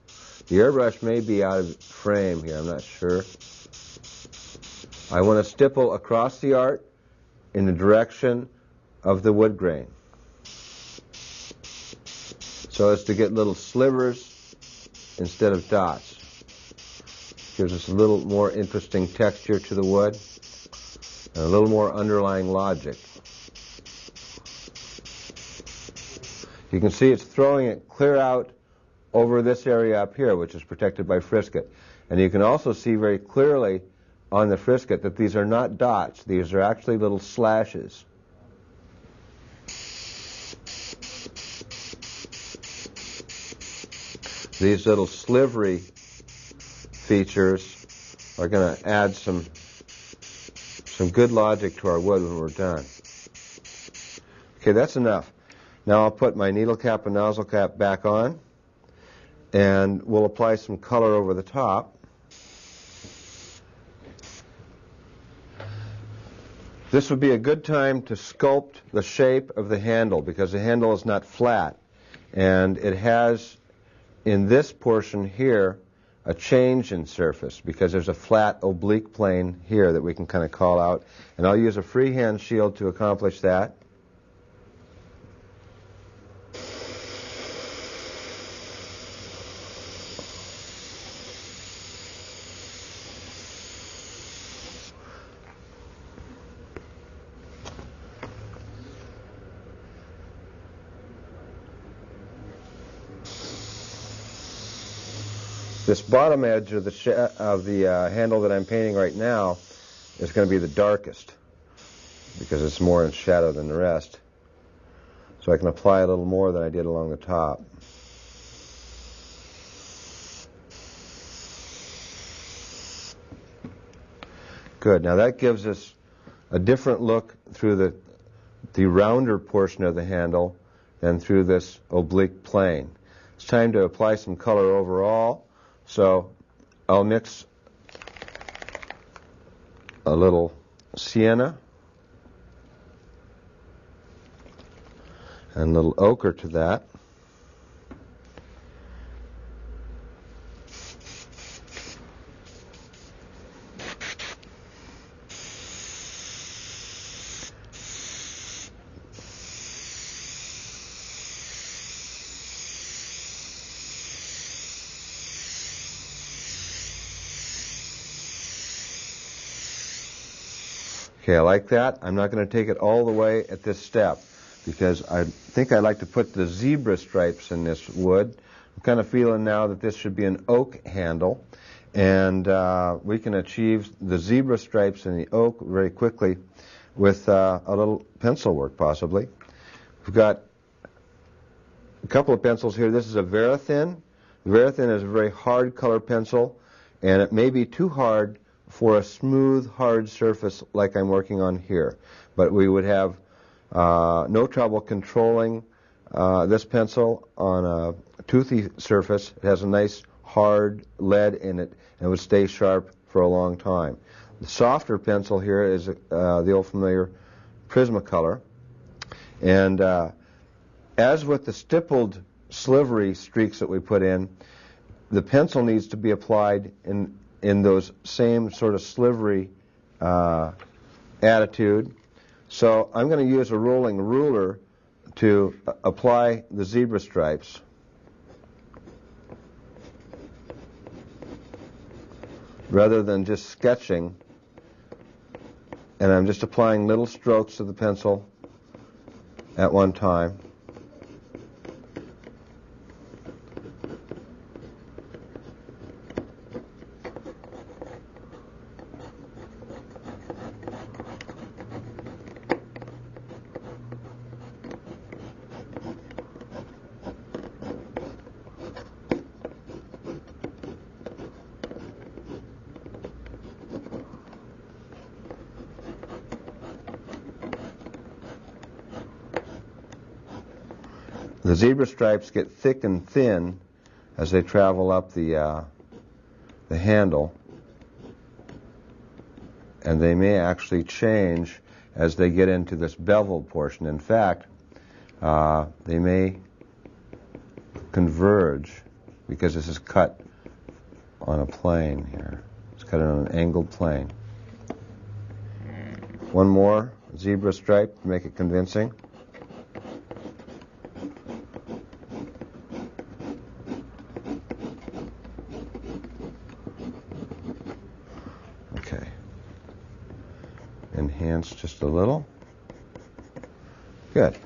The airbrush may be out of frame here, I'm not sure. I want to stipple across the art in the direction of the wood grain, so as to get little slivers instead of dots. Gives us a little more interesting texture to the wood and a little more underlying logic. You can see it's throwing it clear out over this area up here, which is protected by frisket. And you can also see very clearly on the frisket that these are not dots. These are actually little slashes. These little slivery features are going to add some good logic to our wood when we're done. Okay, that's enough. Now I'll put my needle cap and nozzle cap back on, and we'll apply some color over the top. This would be a good time to sculpt the shape of the handle, because the handle is not flat, and it has in this portion here a change in surface, because there's a flat oblique plane here that we can kind of call out, and I'll use a freehand shield to accomplish that. This bottom edge of the handle that I'm painting right now is going to be the darkest, because it's more in shadow than the rest. So I can apply a little more than I did along the top. Good. Now that gives us a different look through the rounder portion of the handle than through this oblique plane. It's time to apply some color overall. So I'll mix a little sienna and a little ochre to that. Okay, I like that. I'm not going to take it all the way at this step, because I think I'd like to put the zebra stripes in this wood. I'm kind of feeling now that this should be an oak handle, and we can achieve the zebra stripes in the oak very quickly with a little pencil work, possibly. We've got a couple of pencils here. This is a Verithin. Verithin is a very hard color pencil, and it may be too hard for a smooth, hard surface like I'm working on here. But we would have no trouble controlling this pencil on a toothy surface. It has a nice hard lead in it, and it would stay sharp for a long time. The softer pencil here is the old familiar Prismacolor. And as with the stippled slivery streaks that we put in, the pencil needs to be applied in those same sort of slivery attitude. So I'm going to use a rolling ruler to apply the zebra stripes. Rather than just sketching, and I'm just applying little strokes of the pencil at one time. The zebra stripes get thick and thin as they travel up the handle, and they may actually change as they get into this beveled portion. In fact, they may converge because this is cut on a plane here. It's cut on an angled plane. One more zebra stripe to make it convincing. Okay. Enhance just a little. Good.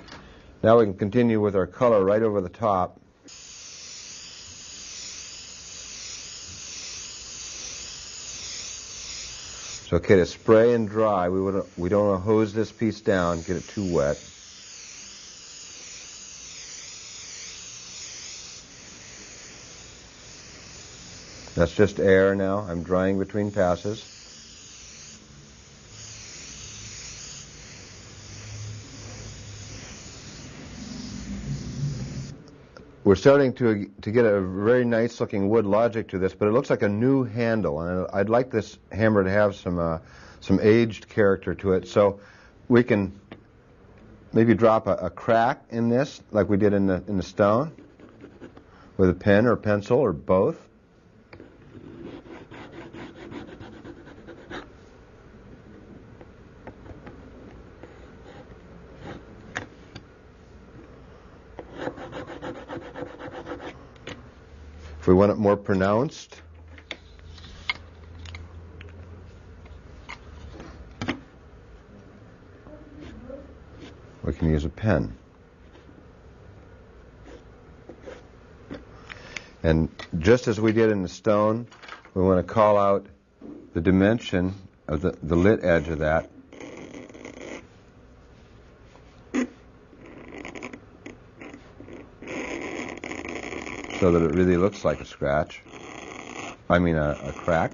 Now we can continue with our color right over the top. It's okay to spray and dry. We don't want to hose this piece down, get it too wet. That's just air now. I'm drying between passes. We're starting to get a very nice looking wood logic to this, but it looks like a new handle, and I'd like this hammer to have some aged character to it. So we can maybe drop a crack in this, like we did in the stone, with a pen or pencil or both. If we want it more pronounced, we can use a pen. And just as we did in the stone, we want to call out the dimension of the lit edge of that. So that it really looks like a scratch. I mean a crack.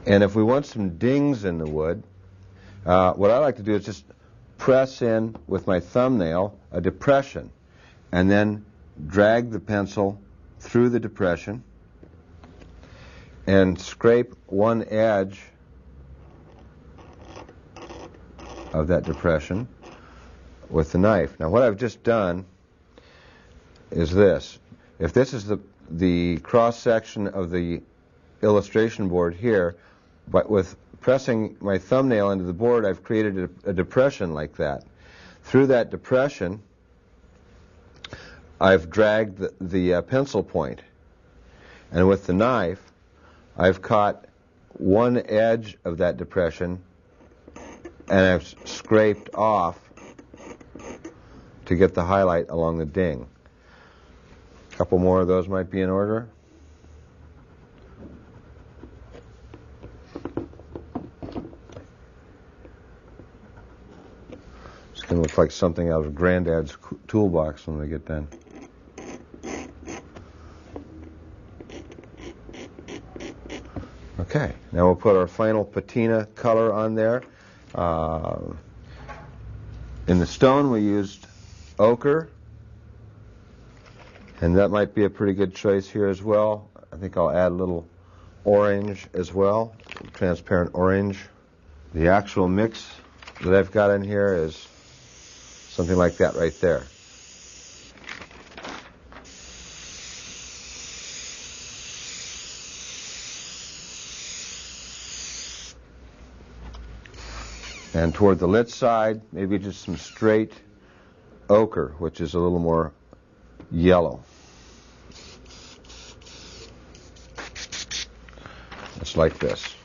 And if we want some dings in the wood, what I like to do is just press in with my thumbnail a depression and then drag the pencil through the depression and scrape one edge of that depression with the knife. Now what I've just done is this. If this is the cross section of the illustration board here, but with pressing my thumbnail into the board, I've created a depression like that. Through that depression, I've dragged the pencil point. And with the knife, I've caught one edge of that depression and I've scraped off to get the highlight along the ding. A couple more of those might be in order. It's going to look like something out of Granddad's toolbox when we get done. Okay, now we'll put our final patina color on there. In the stone we used ochre, and that might be a pretty good choice here as well. I think I'll add a little orange as well, transparent orange. The actual mix that I've got in here is something like that right there. And toward the lit side, maybe just some straight ochre, which is a little more yellow. Just like this.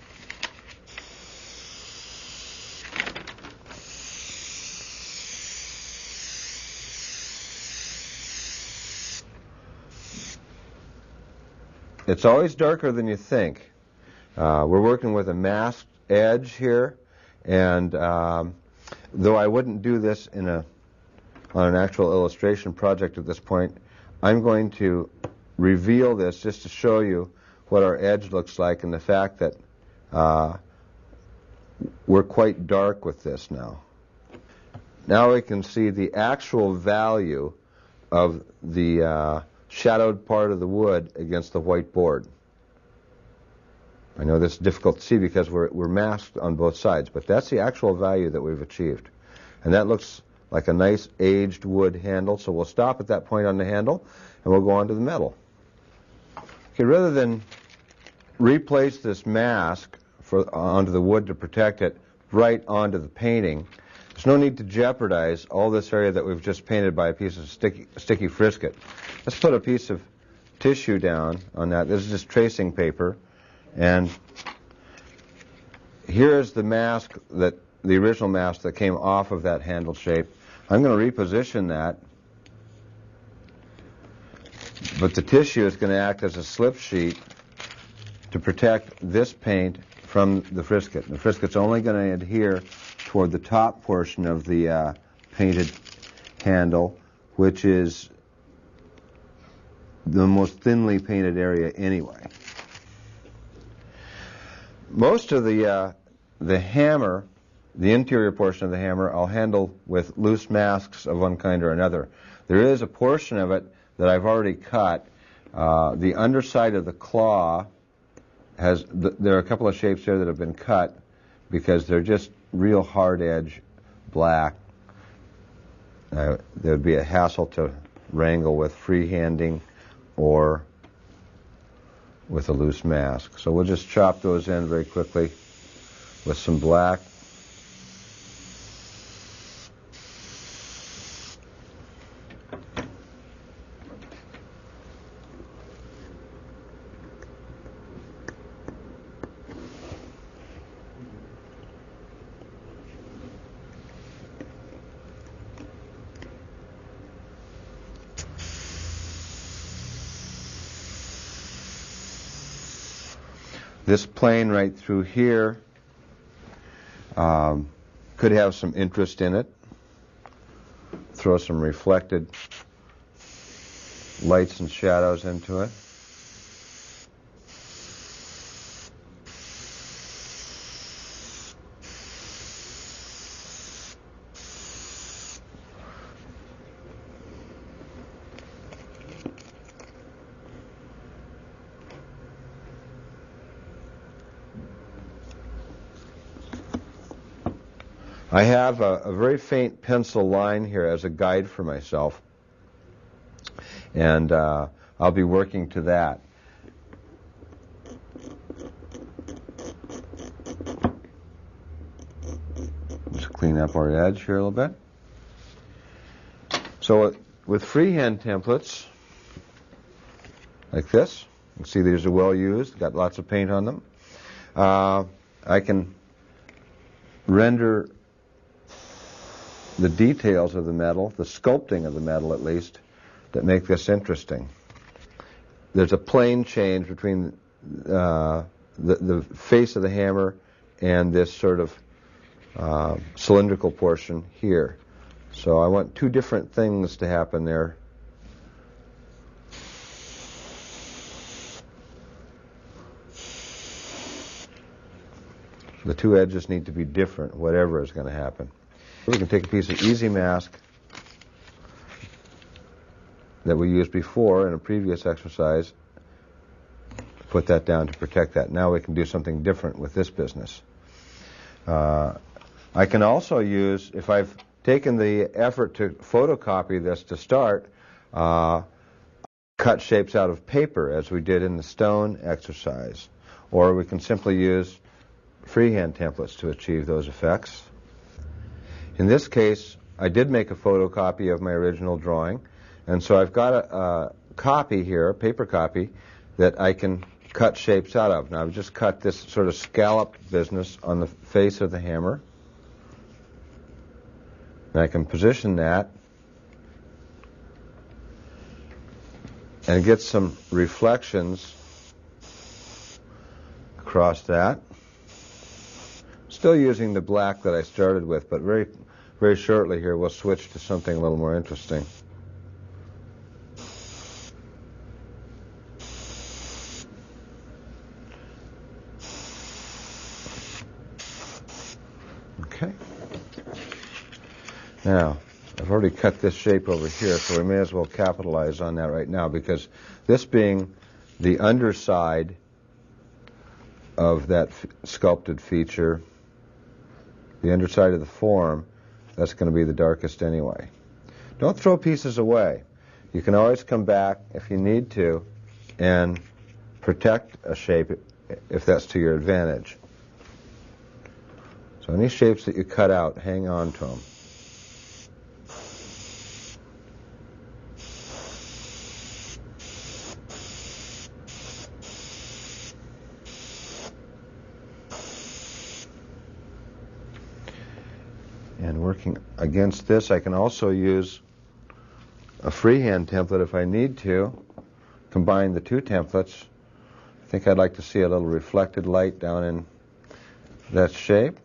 It's always darker than you think. We're working with a masked edge here, and Though I wouldn't do this on an actual illustration project at this point, I'm going to reveal this just to show you what our edge looks like and the fact that we're quite dark with this now. Now we can see the actual value of the shadowed part of the wood against the white board. I know this is difficult to see because we're masked on both sides, but that's the actual value that we've achieved. And that looks like a nice aged wood handle, so we'll stop at that point on the handle and we'll go on to the metal. Okay, rather than replace this mask onto the wood to protect it right onto the painting, there's no need to jeopardize all this area that we've just painted by a piece of sticky frisket. Let's put a piece of tissue down on that. This is just tracing paper. And here's the mask, the original mask that came off of that handle shape. I'm going to reposition that, but the tissue is going to act as a slip sheet to protect this paint from the frisket. The frisket's only going to adhere toward the top portion of the painted handle, which is the most thinly painted area anyway. Most of the hammer, the interior portion of the hammer, I'll handle with loose masks of one kind or another. There is a portion of it that I've already cut. The underside of the claw there are a couple of shapes there that have been cut because they're just real hard edge black. There would be a hassle to wrangle with freehanding or with a loose mask. So we'll just chop those in very quickly with some black. This plane right through here could have some interest in it. Throw some reflected lights and shadows into it. I have a very faint pencil line here as a guide for myself, and I'll be working to that. Just clean up our edge here a little bit. So with freehand templates like this, you can see these are well used, got lots of paint on them. I can render the details of the metal, the sculpting of the metal at least, that make this interesting. There's a plane change between the face of the hammer and this sort of cylindrical portion here. So I want two different things to happen there. The two edges need to be different, whatever is going to happen. We can take a piece of easy mask that we used before in a previous exercise, put that down to protect that. Now we can do something different with this business. I can also use, if I've taken the effort to photocopy this to start, cut shapes out of paper as we did in the stone exercise. Or we can simply use freehand templates to achieve those effects. In this case, I did make a photocopy of my original drawing, and so I've got a copy here, a paper copy, that I can cut shapes out of. Now I've just cut this sort of scalloped business on the face of the hammer. And I can position that and get some reflections across that. Still using the black that I started with, but very very shortly here we'll switch to something a little more interesting. Okay. Now, I've already cut this shape over here, so we may as well capitalize on that right now, because this being the underside of that sculpted feature, the underside of the form, that's going to be the darkest anyway. Don't throw pieces away. You can always come back if you need to and protect a shape if that's to your advantage. So any shapes that you cut out, hang on to them. And working against this, I can also use a freehand template if I need to. Combine the two templates. I think I'd like to see a little reflected light down in that shape.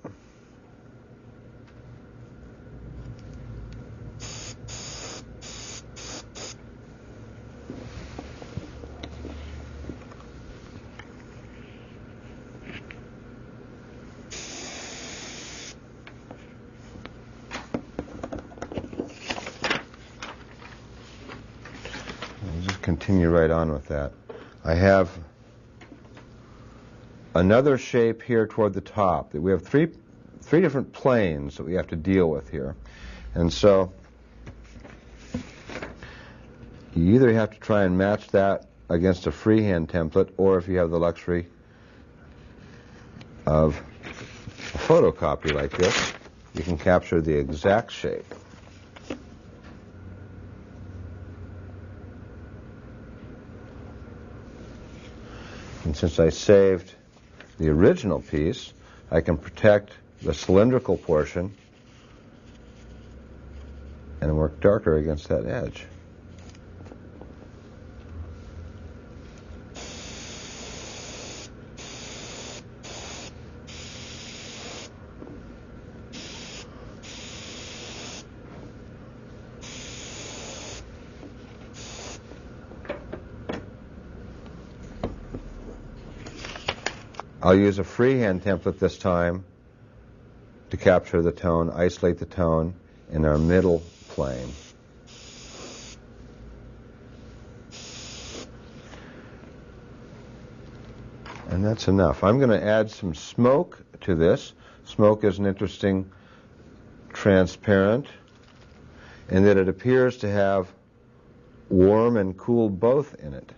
Continue right on with that. I have another shape here toward the top. We have three different planes that we have to deal with here. And so you either have to try and match that against a freehand template, or if you have the luxury of a photocopy like this, you can capture the exact shape. And since I saved the original piece, I can protect the cylindrical portion and work darker against that edge. I'll use a freehand template this time to capture the tone, isolate the tone in our middle plane. And that's enough. I'm going to add some smoke to this. Smoke is an interesting transparent in that it appears to have warm and cool both in it.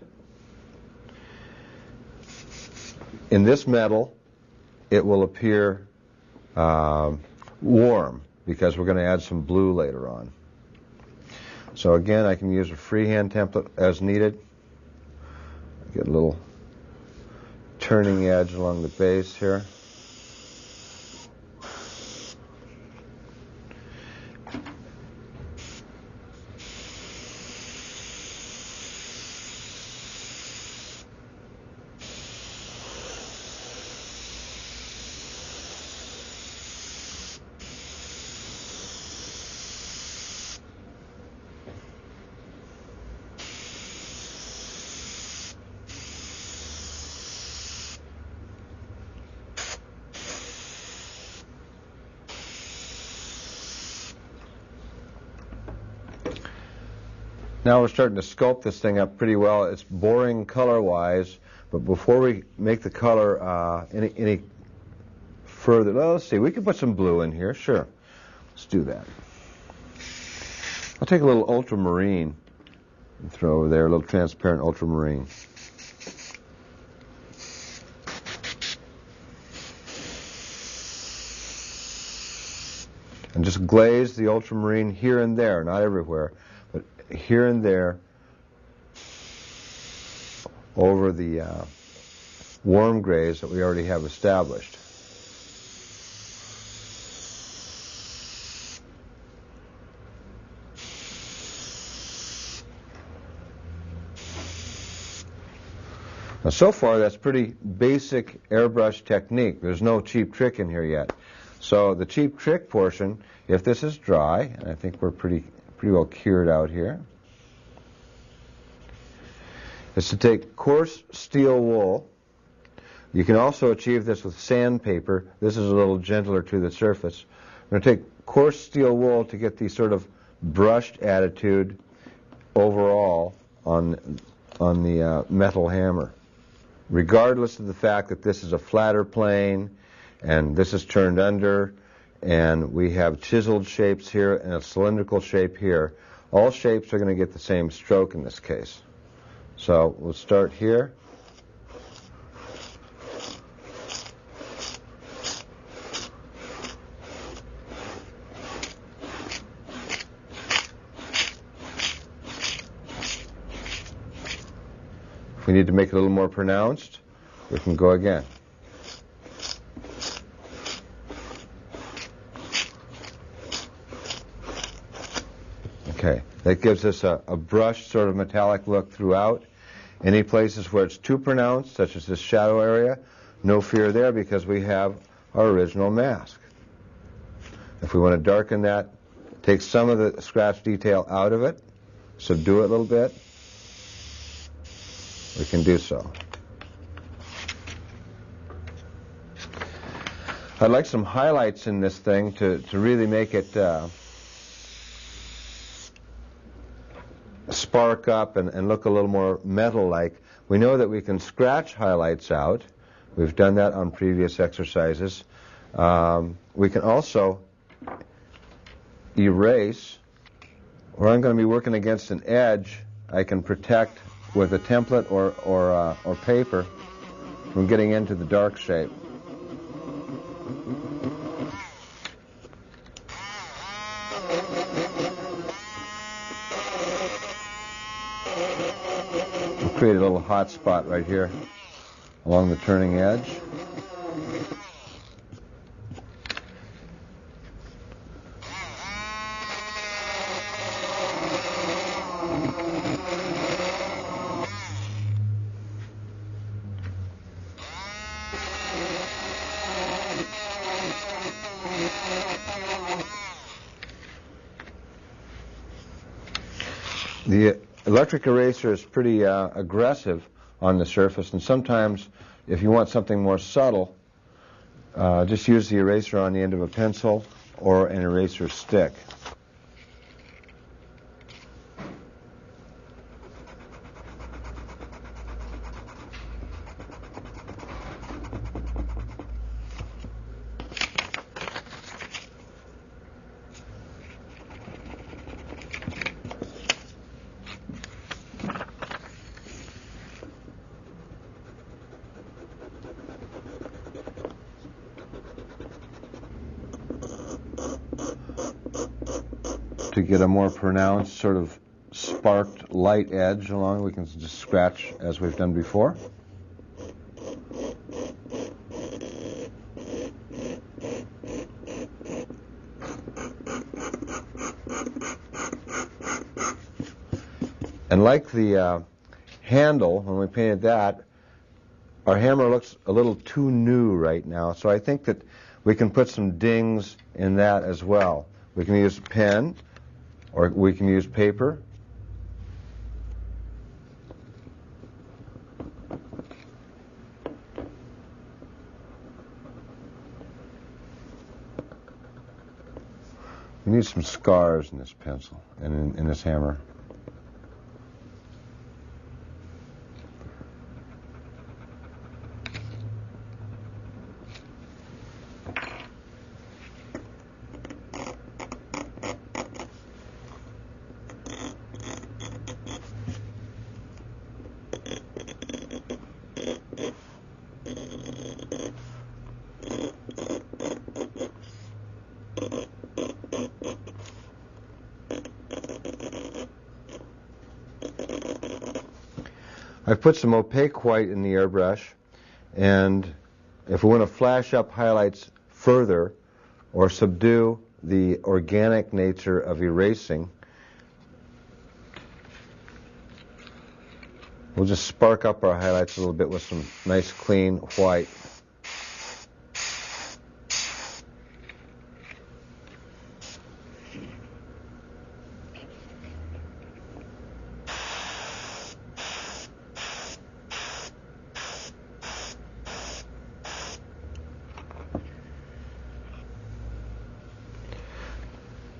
In this metal, it will appear warm because we're going to add some blue later on. So again, I can use a freehand template as needed. Get a little turning edge along the base here. Now we're starting to sculpt this thing up pretty well. It's boring color-wise, but before we make the color any further, let's see, we can put some blue in here, sure. Let's do that. I'll take a little ultramarine and throw over there, a little transparent ultramarine. And just glaze the ultramarine here and there, not everywhere, but here and there over the warm grays that we already have established. Now so far that's pretty basic airbrush technique. There's no cheap trick in here yet. So the cheap trick portion, if this is dry, and I think we're pretty well cured out here, is to take coarse steel wool. You can also achieve this with sandpaper. This is a little gentler to the surface. I'm going to take coarse steel wool to get the sort of brushed attitude overall on the metal hammer, regardless of the fact that this is a flatter plane and this is turned under and we have chiseled shapes here and a cylindrical shape here. All shapes are going to get the same stroke in this case. So we'll start here. If we need to make it a little more pronounced, we can go again. Okay, that gives us a brushed sort of metallic look throughout. Any places where it's too pronounced, such as this shadow area, no fear there because we have our original mask. If we want to darken that, take some of the scratch detail out of it, subdue it a little bit, we can do so. I'd like some highlights in this thing to really make it spark up and look a little more metal-like. We know that we can scratch highlights out. We've done that on previous exercises. We can also erase. Where I'm going to be working against an edge, I can protect with a template or paper from getting into the dark shape. We'll create a little hot spot right here along the turning edge. The electric eraser is pretty aggressive on the surface, and sometimes if you want something more subtle, just use the eraser on the end of a pencil or an eraser stick. To get a more pronounced sort of sparked light edge along, we can just scratch as we've done before. And like the handle, when we painted that, our hammer looks a little too new right now, so I think that we can put some dings in that as well. We can use a pen, or we can use paper. We need some scars in this pencil and in this hammer. I've put some opaque white in the airbrush, and if we want to flash up highlights further or subdue the organic nature of erasing, we'll just spark up our highlights a little bit with some nice clean white.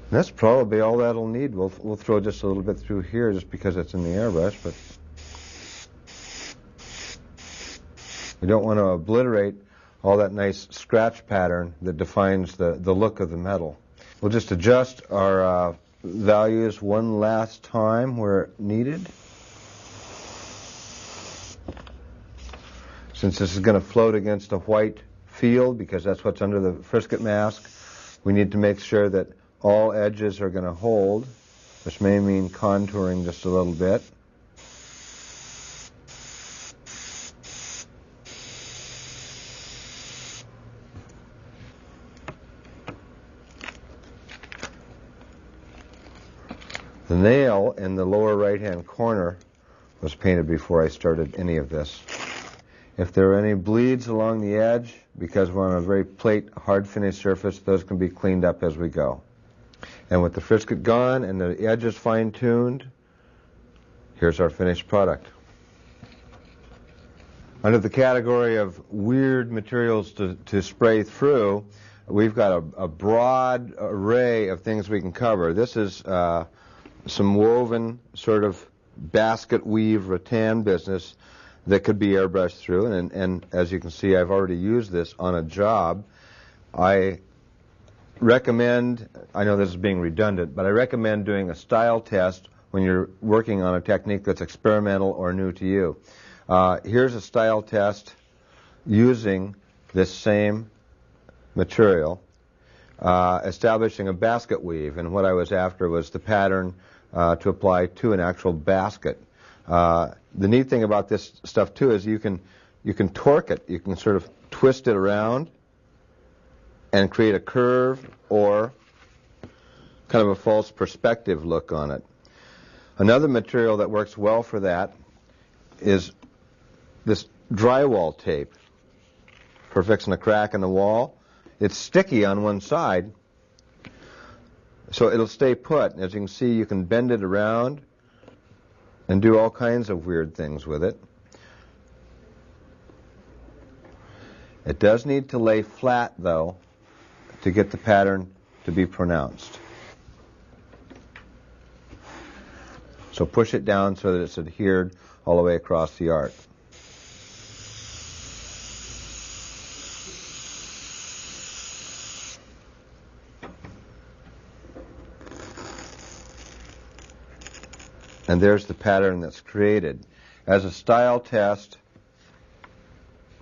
That's probably all that'll need. We'll throw just a little bit through here just because it's in the airbrush, but we don't want to obliterate all that nice scratch pattern that defines the look of the metal. We'll just adjust our values one last time where needed. Since this is going to float against a white field, because that's what's under the frisket mask, we need to make sure that all edges are going to hold. This may mean contouring just a little bit. The nail in the lower right-hand corner was painted before I started any of this. If there are any bleeds along the edge, because we're on a very plate, hard finish surface, those can be cleaned up as we go. And with the frisket gone and the edges fine-tuned, here's our finished product. Under the category of weird materials to spray through, we've got a broad array of things we can cover. This is some woven sort of basket weave rattan business that could be airbrushed through, and as you can see, I've already used this on a job. I recommend, I know this is being redundant, but I recommend doing a style test when you're working on a technique that's experimental or new to you. Here's a style test using this same material, establishing a basket weave, and what I was after was the pattern to apply to an actual basket. The neat thing about this stuff too is you can torque it. You can sort of twist it around and create a curve or kind of a false perspective look on it. Another material that works well for that is this drywall tape for fixing a crack in the wall. It's sticky on one side, so it'll stay put. As you can see, you can bend it around and do all kinds of weird things with it. It does need to lay flat, though, to get the pattern to be pronounced. So push it down so that it's adhered all the way across the art. And there's the pattern that's created. As a style test,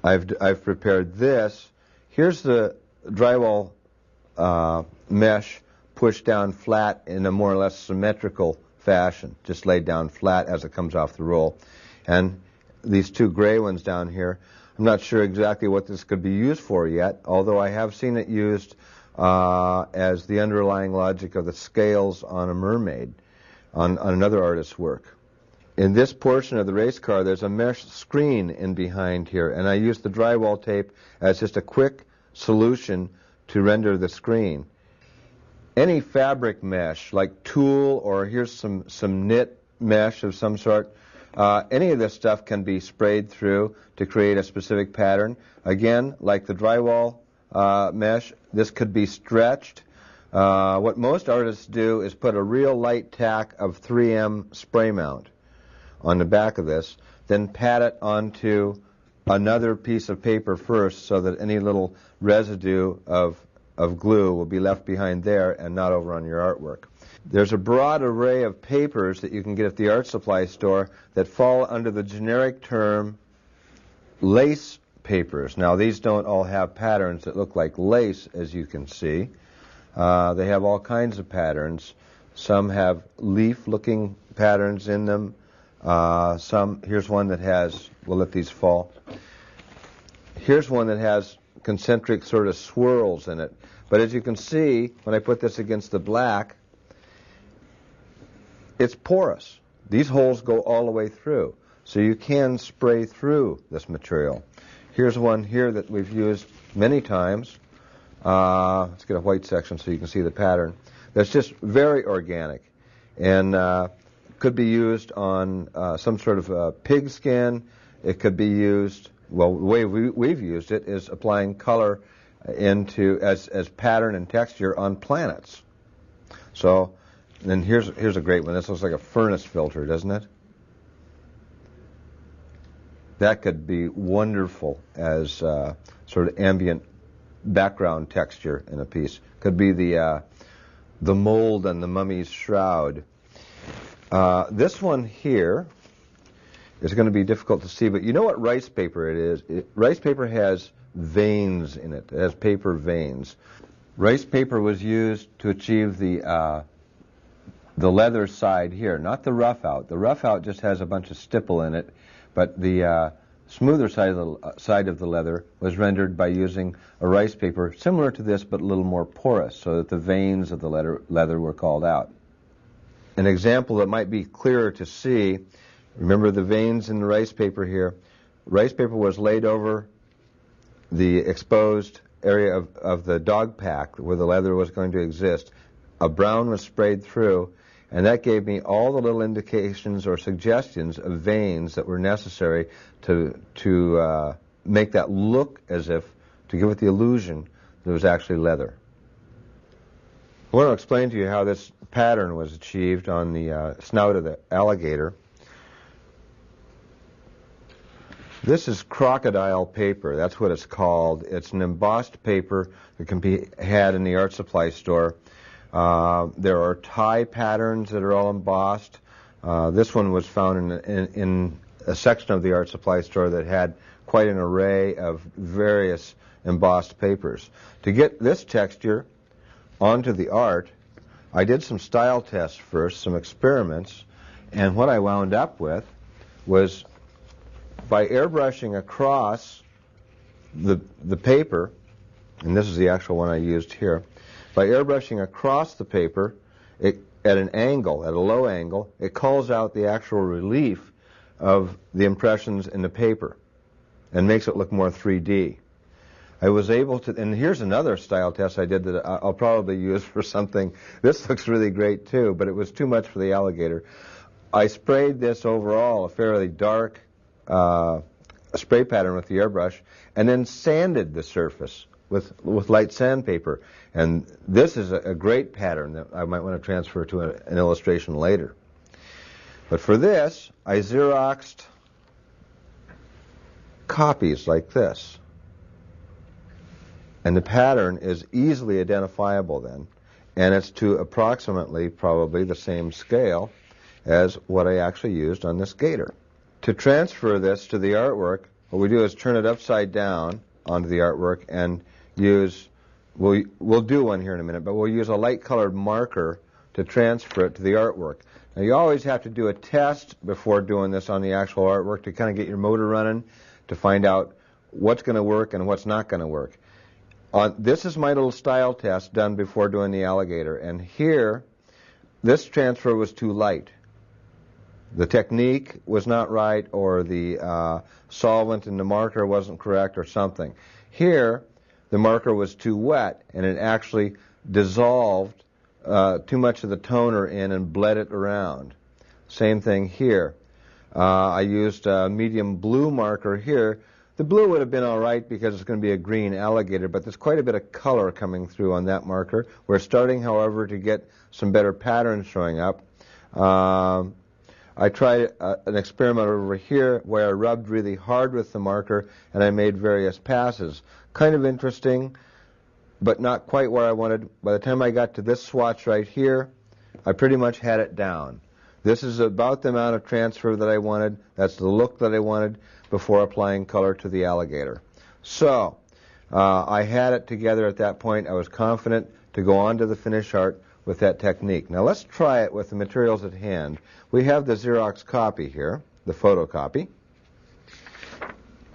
I've prepared this. Here's the drywall mesh pushed down flat in a more or less symmetrical fashion, just laid down flat as it comes off the roll. And these two gray ones down here, I'm not sure exactly what this could be used for yet, although I have seen it used as the underlying logic of the scales on a mermaid, on another artist's work. In this portion of the race car, there's a mesh screen in behind here, and I used the drywall tape as just a quick solution to render the screen. Any fabric mesh, like tulle, or here's some knit mesh of some sort, any of this stuff can be sprayed through to create a specific pattern. Again, like the drywall mesh, this could be stretched. What most artists do is put a real light tack of 3M spray mount on the back of this, then pat it onto another piece of paper first so that any little residue of glue will be left behind there and not over on your artwork. There's a broad array of papers that you can get at the art supply store that fall under the generic term lace papers. Now, these don't all have patterns that look like lace, as you can see. They have all kinds of patterns. Some have leaf-looking patterns in them. Here's one that has, we'll let these fall. Here's one that has concentric sort of swirls in it. But as you can see, when I put this against the black, it's porous. These holes go all the way through. So you can spray through this material. Here's one here that we've used many times. Let's get a white section so you can see the pattern. That's just very organic and could be used on some sort of pig skin. It could be used, well, the way we've used it is applying color into as pattern and texture on planets. So, then here's a great one. This looks like a furnace filter, doesn't it? That could be wonderful as sort of ambient background texture in a piece. Could be the mold on the mummy's shroud. This one here is going to be difficult to see, but you know what rice paper it is? Rice paper has veins in it. It has paper veins. Rice paper was used to achieve the leather side here, not the rough out. The rough out just has a bunch of stipple in it, but the smoother side of the leather was rendered by using a rice paper similar to this but a little more porous, so that the veins of the leather were called out. An example that might be clearer to see, remember the veins in the rice paper here. Rice paper was laid over the exposed area of the dog pack where the leather was going to exist. A brown was sprayed through, and that gave me all the little indications or suggestions of veins that were necessary to make that look as if, to give it the illusion that it was actually leather. I want to explain to you how this pattern was achieved on the snout of the alligator. This is crocodile paper. That's what it's called. It's an embossed paper that can be had in the art supply store. There are tie patterns that are all embossed. This one was found in a section of the art supply store that had quite an array of various embossed papers. To get this texture onto the art, I did some style tests first, some experiments, and what I wound up with was, by airbrushing across the paper, and this is the actual one I used here, by airbrushing across the paper at an angle, at a low angle, it calls out the actual relief of the impressions in the paper and makes it look more 3D. I was able to, and here's another style test I did that I'll probably use for something. This looks really great too, but it was too much for the alligator. I sprayed this overall, a fairly dark spray pattern with the airbrush, and then sanded the surface with light sandpaper. And this is a great pattern that I might want to transfer to an illustration later. But for this, I Xeroxed copies like this. And the pattern is easily identifiable then, and it's to approximately probably the same scale as what I actually used on this gator. To transfer this to the artwork, what we do is turn it upside down onto the artwork and use, we'll do one here in a minute, but we'll use a light colored marker to transfer it to the artwork. Now you always have to do a test before doing this on the actual artwork to kind of get your motor running, to find out what's going to work and what's not going to work. This is my little style test done before doing the alligator, and here this transfer was too light. The technique was not right, or the solvent in the marker wasn't correct, or something. Here, the marker was too wet, and it actually dissolved too much of the toner in and bled it around. Same thing here. I used a medium blue marker here. The blue would have been all right because it's going to be a green alligator, but there's quite a bit of color coming through on that marker. We're starting, however, to get some better patterns showing up. I tried an experiment over here where I rubbed really hard with the marker and I made various passes. Kind of interesting, but not quite where I wanted. By the time I got to this swatch right here, I pretty much had it down. This is about the amount of transfer that I wanted. That's the look that I wanted before applying color to the alligator. So, I had it together at that point. I was confident to go on to the finish art with that technique. Now let's try it with the materials at hand. We have the Xerox copy here, the photocopy.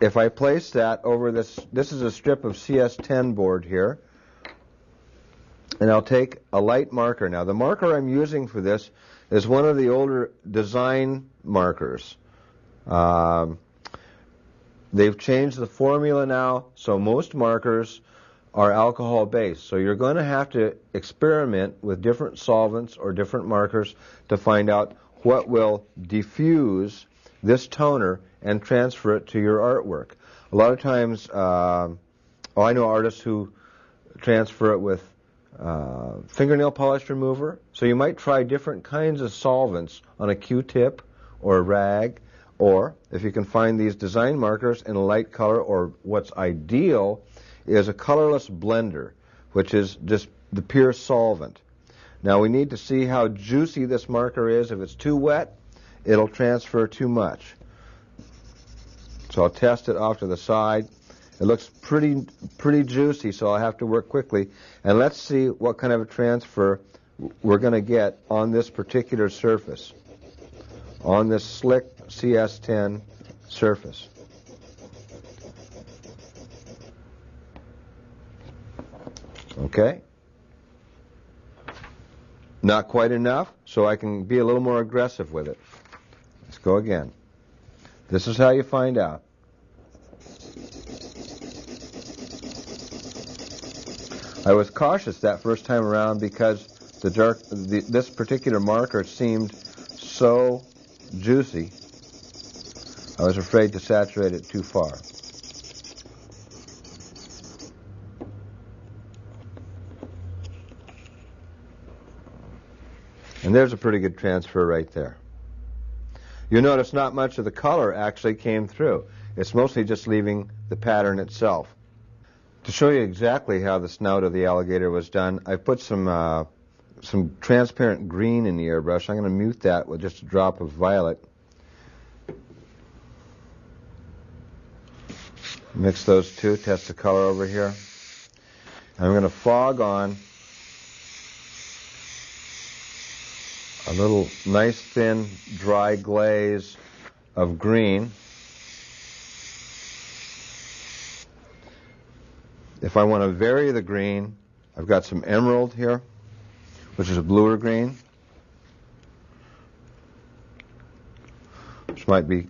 If I place that over this is a strip of CS10 board here, and I'll take a light marker. Now the marker I'm using for this is one of the older design markers. They've changed the formula now, so most markers are alcohol-based. So you're going to have to experiment with different solvents or different markers to find out what will diffuse this toner and transfer it to your artwork. A lot of times, I know artists who transfer it with fingernail polish remover. So you might try different kinds of solvents on a Q-tip or a rag, or if you can find these design markers in a light color, or what's ideal is a colorless blender, which is just the pure solvent. Now we need to see how juicy this marker is. If it's too wet, it'll transfer too much. So I'll test it off to the side. It looks pretty juicy, so I'll have to work quickly. And let's see what kind of a transfer we're going to get on this particular surface, on this slick CS10 surface. Okay. Not quite enough, so I can be a little more aggressive with it. Let's go again. This is how you find out. I was cautious that first time around because this particular marker seemed so juicy. I was afraid to saturate it too far. And there's a pretty good transfer right there. You notice not much of the color actually came through. It's mostly just leaving the pattern itself. To show you exactly how the snout of the alligator was done, I put some transparent green in the airbrush. I'm going to mute that with just a drop of violet. Mix those two, test the color over here. And I'm going to fog on a little nice thin dry glaze of green. If I want to vary the green, I've got some emerald here, which is a bluer green, which might be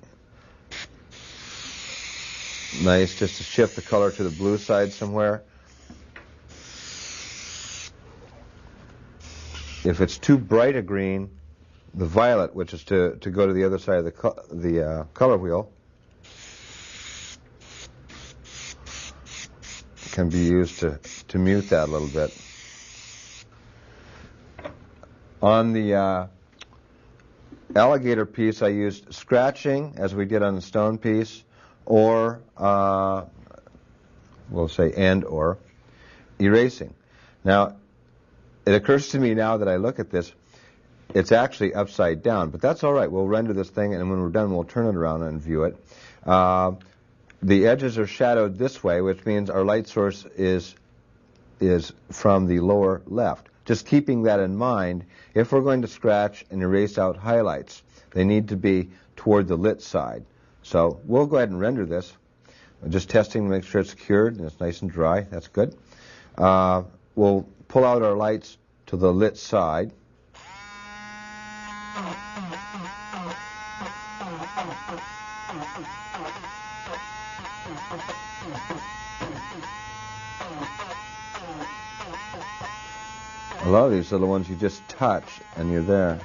nice just to shift the color to the blue side somewhere. If it's too bright a green, the violet, which is to go to the other side of the color wheel, can be used to mute that a little bit. On the alligator piece, I used scratching, as we did on the stone piece, or, we'll say or, erasing. Now, it occurs to me now that I look at this, it's actually upside down, but that's all right. We'll render this thing, and when we're done, we'll turn it around and view it. The edges are shadowed this way, which means our light source is from the lower left. Just keeping that in mind, if we're going to scratch and erase out highlights, they need to be toward the lit side. So we'll go ahead and render this. I'm just testing to make sure it's cured and it's nice and dry. That's good. We'll pull out our lights to the lit side. I love these little ones you just touch and you're there.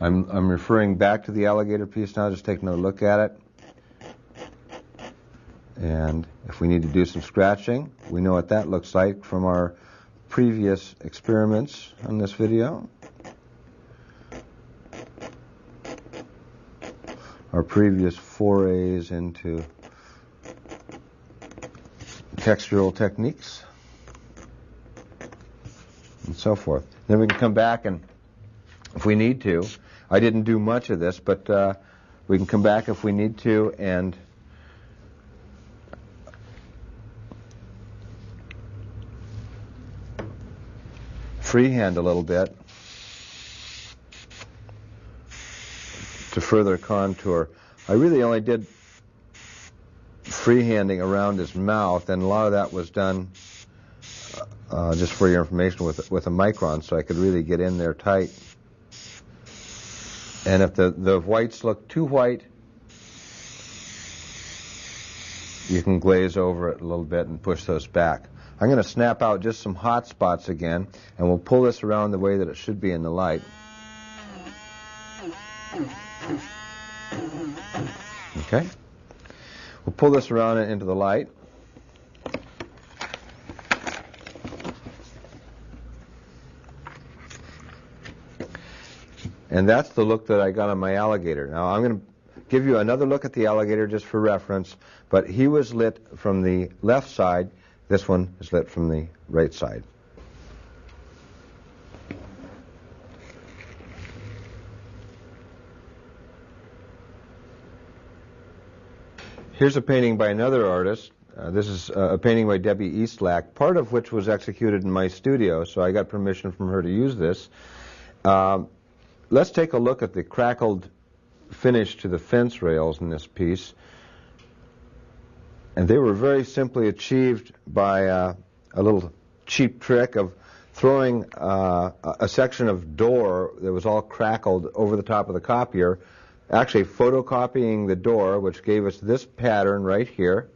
I'm referring back to the alligator piece now, just take another look at it. And if we need to do some scratching, we know what that looks like from our previous experiments on this video. Our previous forays into textural techniques and so forth. Then we can come back and, if we need to, I didn't do much of this, but we can come back if we need to and freehand a little bit to further contour. I really only did freehanding around his mouth, and a lot of that was done, just for your information, with a micron, so I could really get in there tight. And if the whites look too white, you can glaze over it a little bit and push those back. I'm going to snap out just some hot spots again, and we'll pull this around the way that it should be in the light. Okay? We'll pull this around into the light. And that's the look that I got on my alligator. Now I'm going to give you another look at the alligator just for reference, but he was lit from the left side. This one is lit from the right side. Here's a painting by another artist. This is a painting by Debbie Eastlack, part of which was executed in my studio, so I got permission from her to use this. Let's take a look at the crackled finish to the fence rails in this piece. And they were very simply achieved by a little cheap trick of throwing a section of door that was all crackled over the top of the copier, actually photocopying the door, which gave us this pattern right here.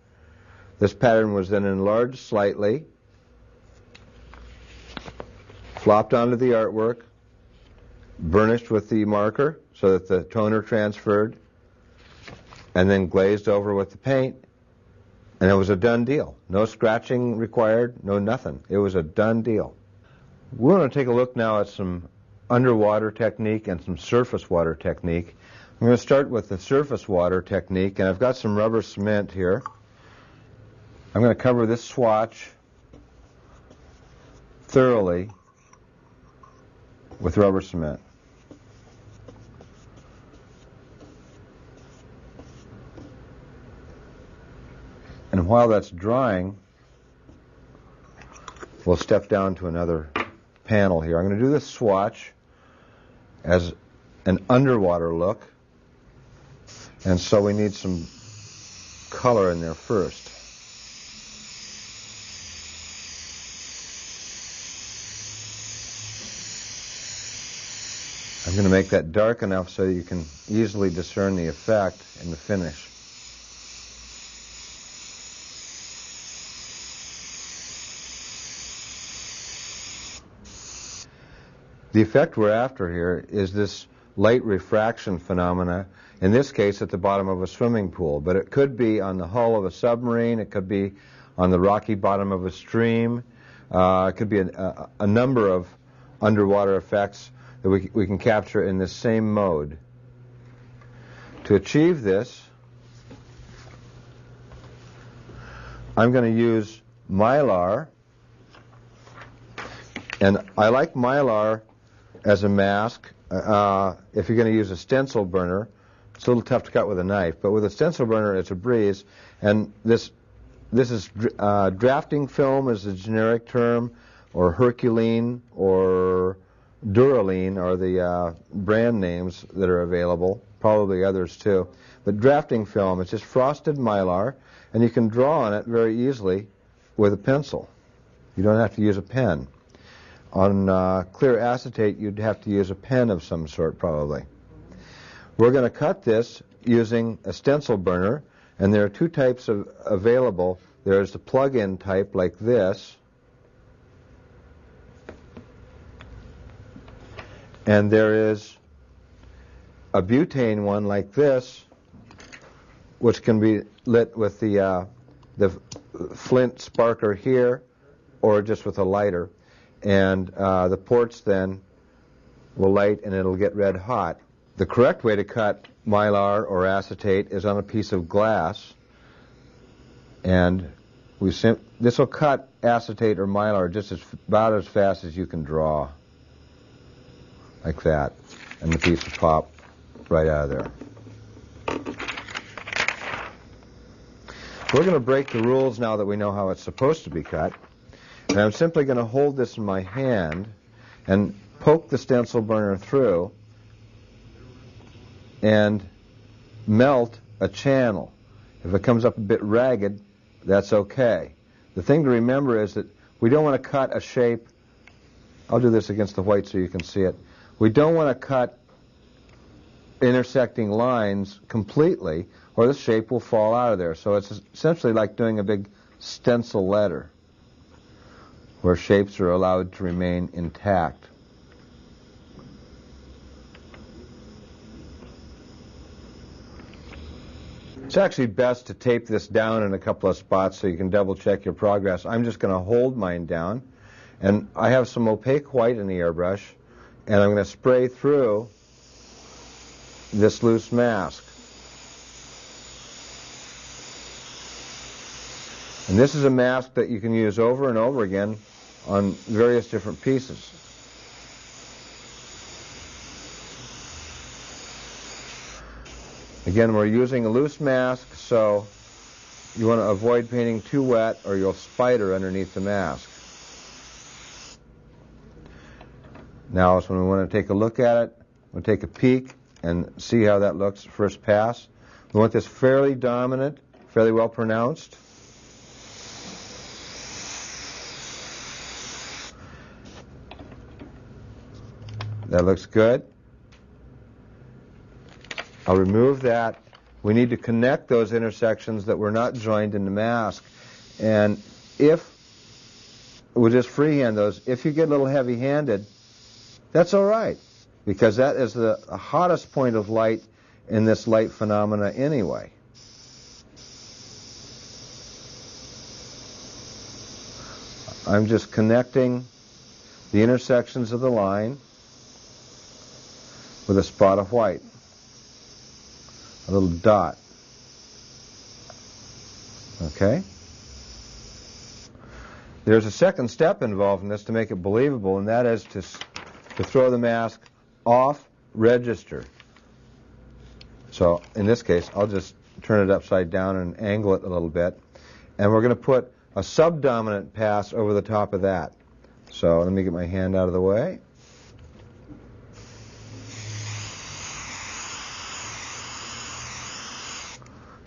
This pattern was then enlarged slightly, flopped onto the artwork, burnished with the marker so that the toner transferred, and then glazed over with the paint, and it was a done deal. No scratching required, no nothing. It was a done deal. We're going to take a look now at some underwater technique and some surface water technique. I'm going to start with the surface water technique, and I've got some rubber cement here. I'm going to cover this swatch thoroughly with rubber cement. And while that's drying, we'll step down to another panel here. I'm going to do this swatch as an underwater look, and so we need some color in there first. I'm going to make that dark enough so you can easily discern the effect in the finish. The effect we're after here is this light refraction phenomena, in this case at the bottom of a swimming pool, but it could be on the hull of a submarine, it could be on the rocky bottom of a stream, it could be a number of underwater effects that we can capture in this same mode. To achieve this, I'm going to use Mylar, and I like Mylar as a mask. If you're going to use a stencil burner, it's a little tough to cut with a knife, but with a stencil burner it's a breeze. And this is drafting film is a generic term, or Herculine or Duraline are the brand names that are available, probably others too. But drafting film, it's just frosted Mylar, and you can draw on it very easily with a pencil. You don't have to use a pen. On clear acetate, you'd have to use a pen of some sort, probably. We're going to cut this using a stencil burner, and there are two types available. There's the plug-in type, like this, and there is a butane one, like this, which can be lit with the flint sparker here, or just with a lighter. And the ports then will light and it'll get red hot. The correct way to cut Mylar or acetate is on a piece of glass, and this will cut acetate or Mylar just about as fast as you can draw, like that, and the piece will pop right out of there. We're going to break the rules now that we know how it's supposed to be cut. And I'm simply going to hold this in my hand and poke the stencil burner through and melt a channel. If it comes up a bit ragged, that's okay. The thing to remember is that we don't want to cut a shape. I'll do this against the white so you can see it. We don't want to cut intersecting lines completely, or the shape will fall out of there. So it's essentially like doing a big stencil letter, where shapes are allowed to remain intact. It's actually best to tape this down in a couple of spots so you can double check your progress. I'm just going to hold mine down, and I have some opaque white in the airbrush, and I'm going to spray through this loose mask. And this is a mask that you can use over and over again on various different pieces. Again, we're using a loose mask, so you want to avoid painting too wet or you'll spider underneath the mask. Now is when we want to take a look at it. We'll take a peek and see how that looks first pass. We want this fairly dominant, fairly well pronounced. That looks good. I'll remove that. We need to connect those intersections that were not joined in the mask. And if we'll just freehand those, if you get a little heavy-handed, that's all right, because that is the hottest point of light in this light phenomena anyway. I'm just connecting the intersections of the line with a spot of white, a little dot. Okay? There's a second step involved in this to make it believable, and that is to throw the mask off register. So in this case, I'll just turn it upside down and angle it a little bit, and we're going to put a subdominant pass over the top of that. So let me get my hand out of the way.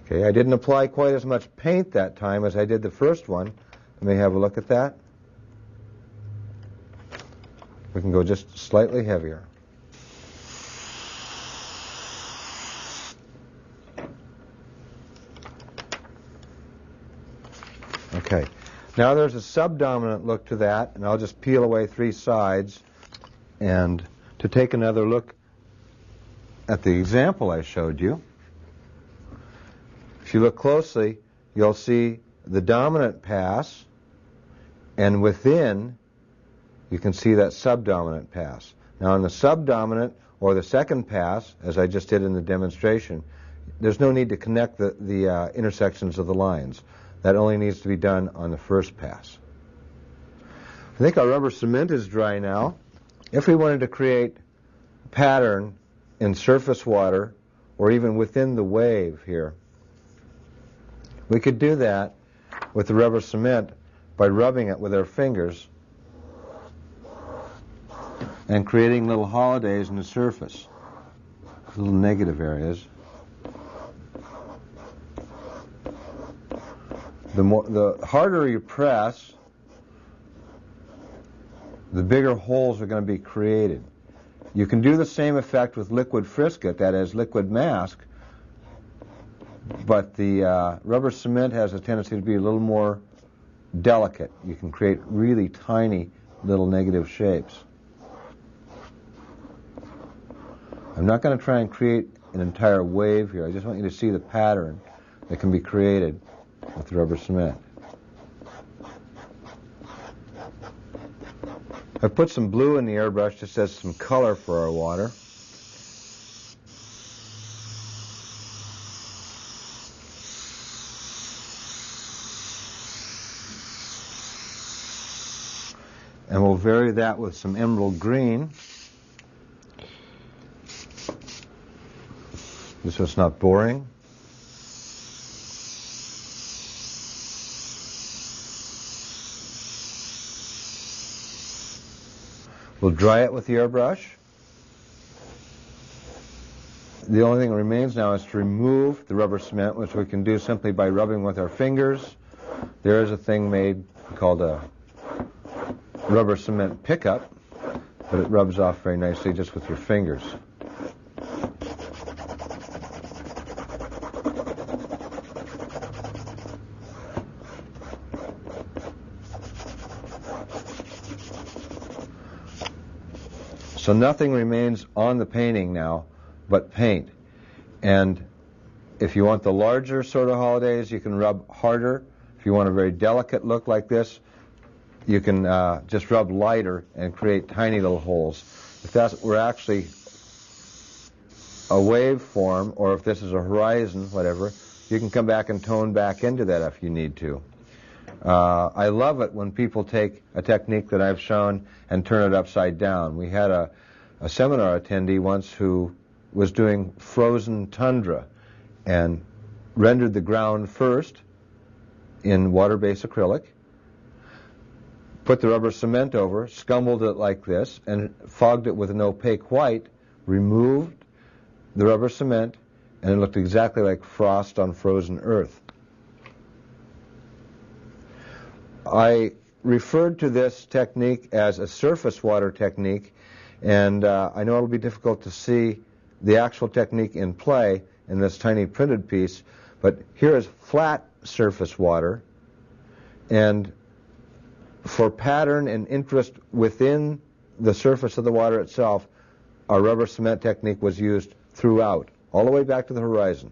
Okay, I didn't apply quite as much paint that time as I did the first one. Let me have a look at that. We can go just slightly heavier. Okay, now there's a subdominant look to that, and I'll just peel away 3 sides. And to take another look at the example I showed you, if you look closely, you'll see the dominant pass, and within you can see that subdominant pass. Now on the subdominant, or the second pass, as I just did in the demonstration, there's no need to connect the intersections of the lines. That only needs to be done on the first pass. I think our rubber cement is dry now. If we wanted to create a pattern in surface water, or even within the wave here, we could do that with the rubber cement by rubbing it with our fingers and creating little holidays in the surface, little negative areas. The harder you press, the bigger holes are going to be created. You can do the same effect with liquid frisket, that is, liquid mask, but the rubber cement has a tendency to be a little more delicate. You can create really tiny little negative shapes. I'm not going to try and create an entire wave here. I just want you to see the pattern that can be created with the rubber cement. I've put some blue in the airbrush just as some color for our water. And we'll vary that with some emerald green. This one's not boring. We'll dry it with the airbrush. The only thing that remains now is to remove the rubber cement, which we can do simply by rubbing with our fingers. There is a thing made called a rubber cement pickup, but it rubs off very nicely just with your fingers. So nothing remains on the painting now but paint. And If you want the larger sort of holidays, you can rub harder. If you want a very delicate look like this, you can just rub lighter and create tiny little holes. If that were actually a wave form, or if this is a horizon, whatever, you can come back and tone back into that if you need to. I love it when people take a technique that I've shown and turn it upside down. We had a seminar attendee once who was doing frozen tundra and rendered the ground first in water-based acrylic, put the rubber cement over, scumbled it like this, and fogged it with an opaque white, removed the rubber cement, and it looked exactly like frost on frozen earth. I referred to this technique as a surface water technique, and I know it'll be difficult to see the actual technique in play in this tiny printed piece, but here is flat surface water, and for pattern and interest within the surface of the water itself, our rubber cement technique was used throughout, all the way back to the horizon.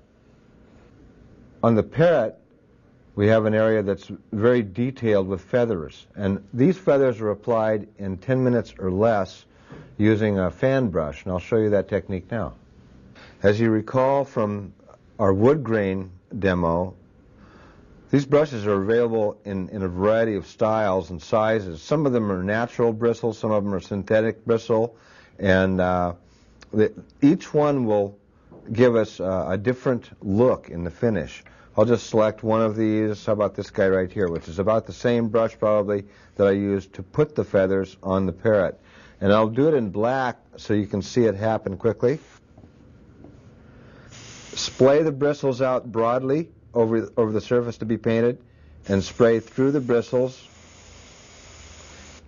On the parrot, we have an area that's very detailed with feathers, and these feathers are applied in 10 minutes or less using a fan brush, and I'll show you that technique now. As you recall from our wood grain demo, these brushes are available in a variety of styles and sizes. Some of them are natural bristle, some of them are synthetic bristle, and each one will give us a different look in the finish. I'll just select one of these. How about this guy right here, which is about the same brush probably that I used to put the feathers on the parrot. And I'll do it in black so you can see it happen quickly. Splay the bristles out broadly over the surface to be painted, and spray through the bristles,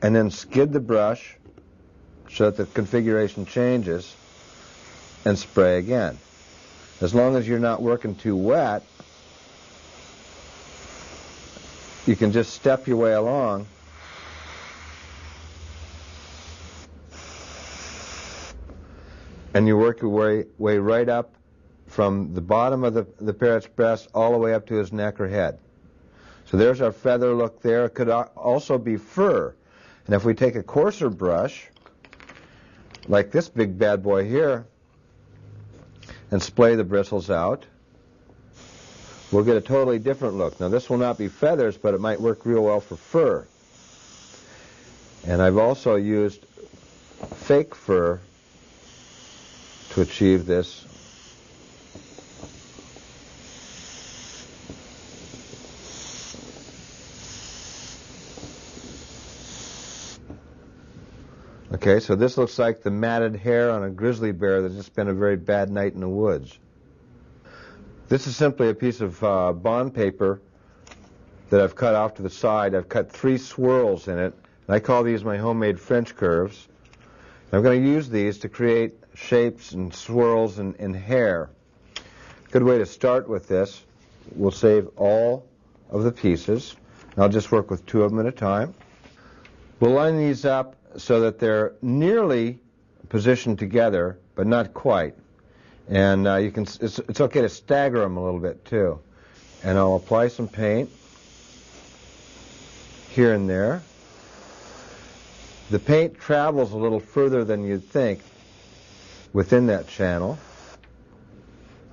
and then skid the brush so that the configuration changes, and spray again. As long as you're not working too wet, you can just step your way along and you work your way right up from the bottom of the parrot's breast all the way up to his neck or head. So there's our feather look there. It could also be fur. And if we take a coarser brush, like this big bad boy here, and splay the bristles out, we'll get a totally different look. Now this will not be feathers, but it might work real well for fur. And I've also used fake fur to achieve this. Okay, so this looks like the matted hair on a grizzly bear that's just spent a very bad night in the woods. This is simply a piece of bond paper that I've cut off to the side. I've cut 3 swirls in it, and I call these my homemade French curves. And I'm going to use these to create shapes and swirls in hair. A good way to start with this, we'll save all of the pieces. And I'll just work with 2 of them at a time. We'll line these up so that they're nearly positioned together, but not quite. And it's okay to stagger them a little bit too. And I'll apply some paint here and there. The paint travels a little further than you'd think within that channel.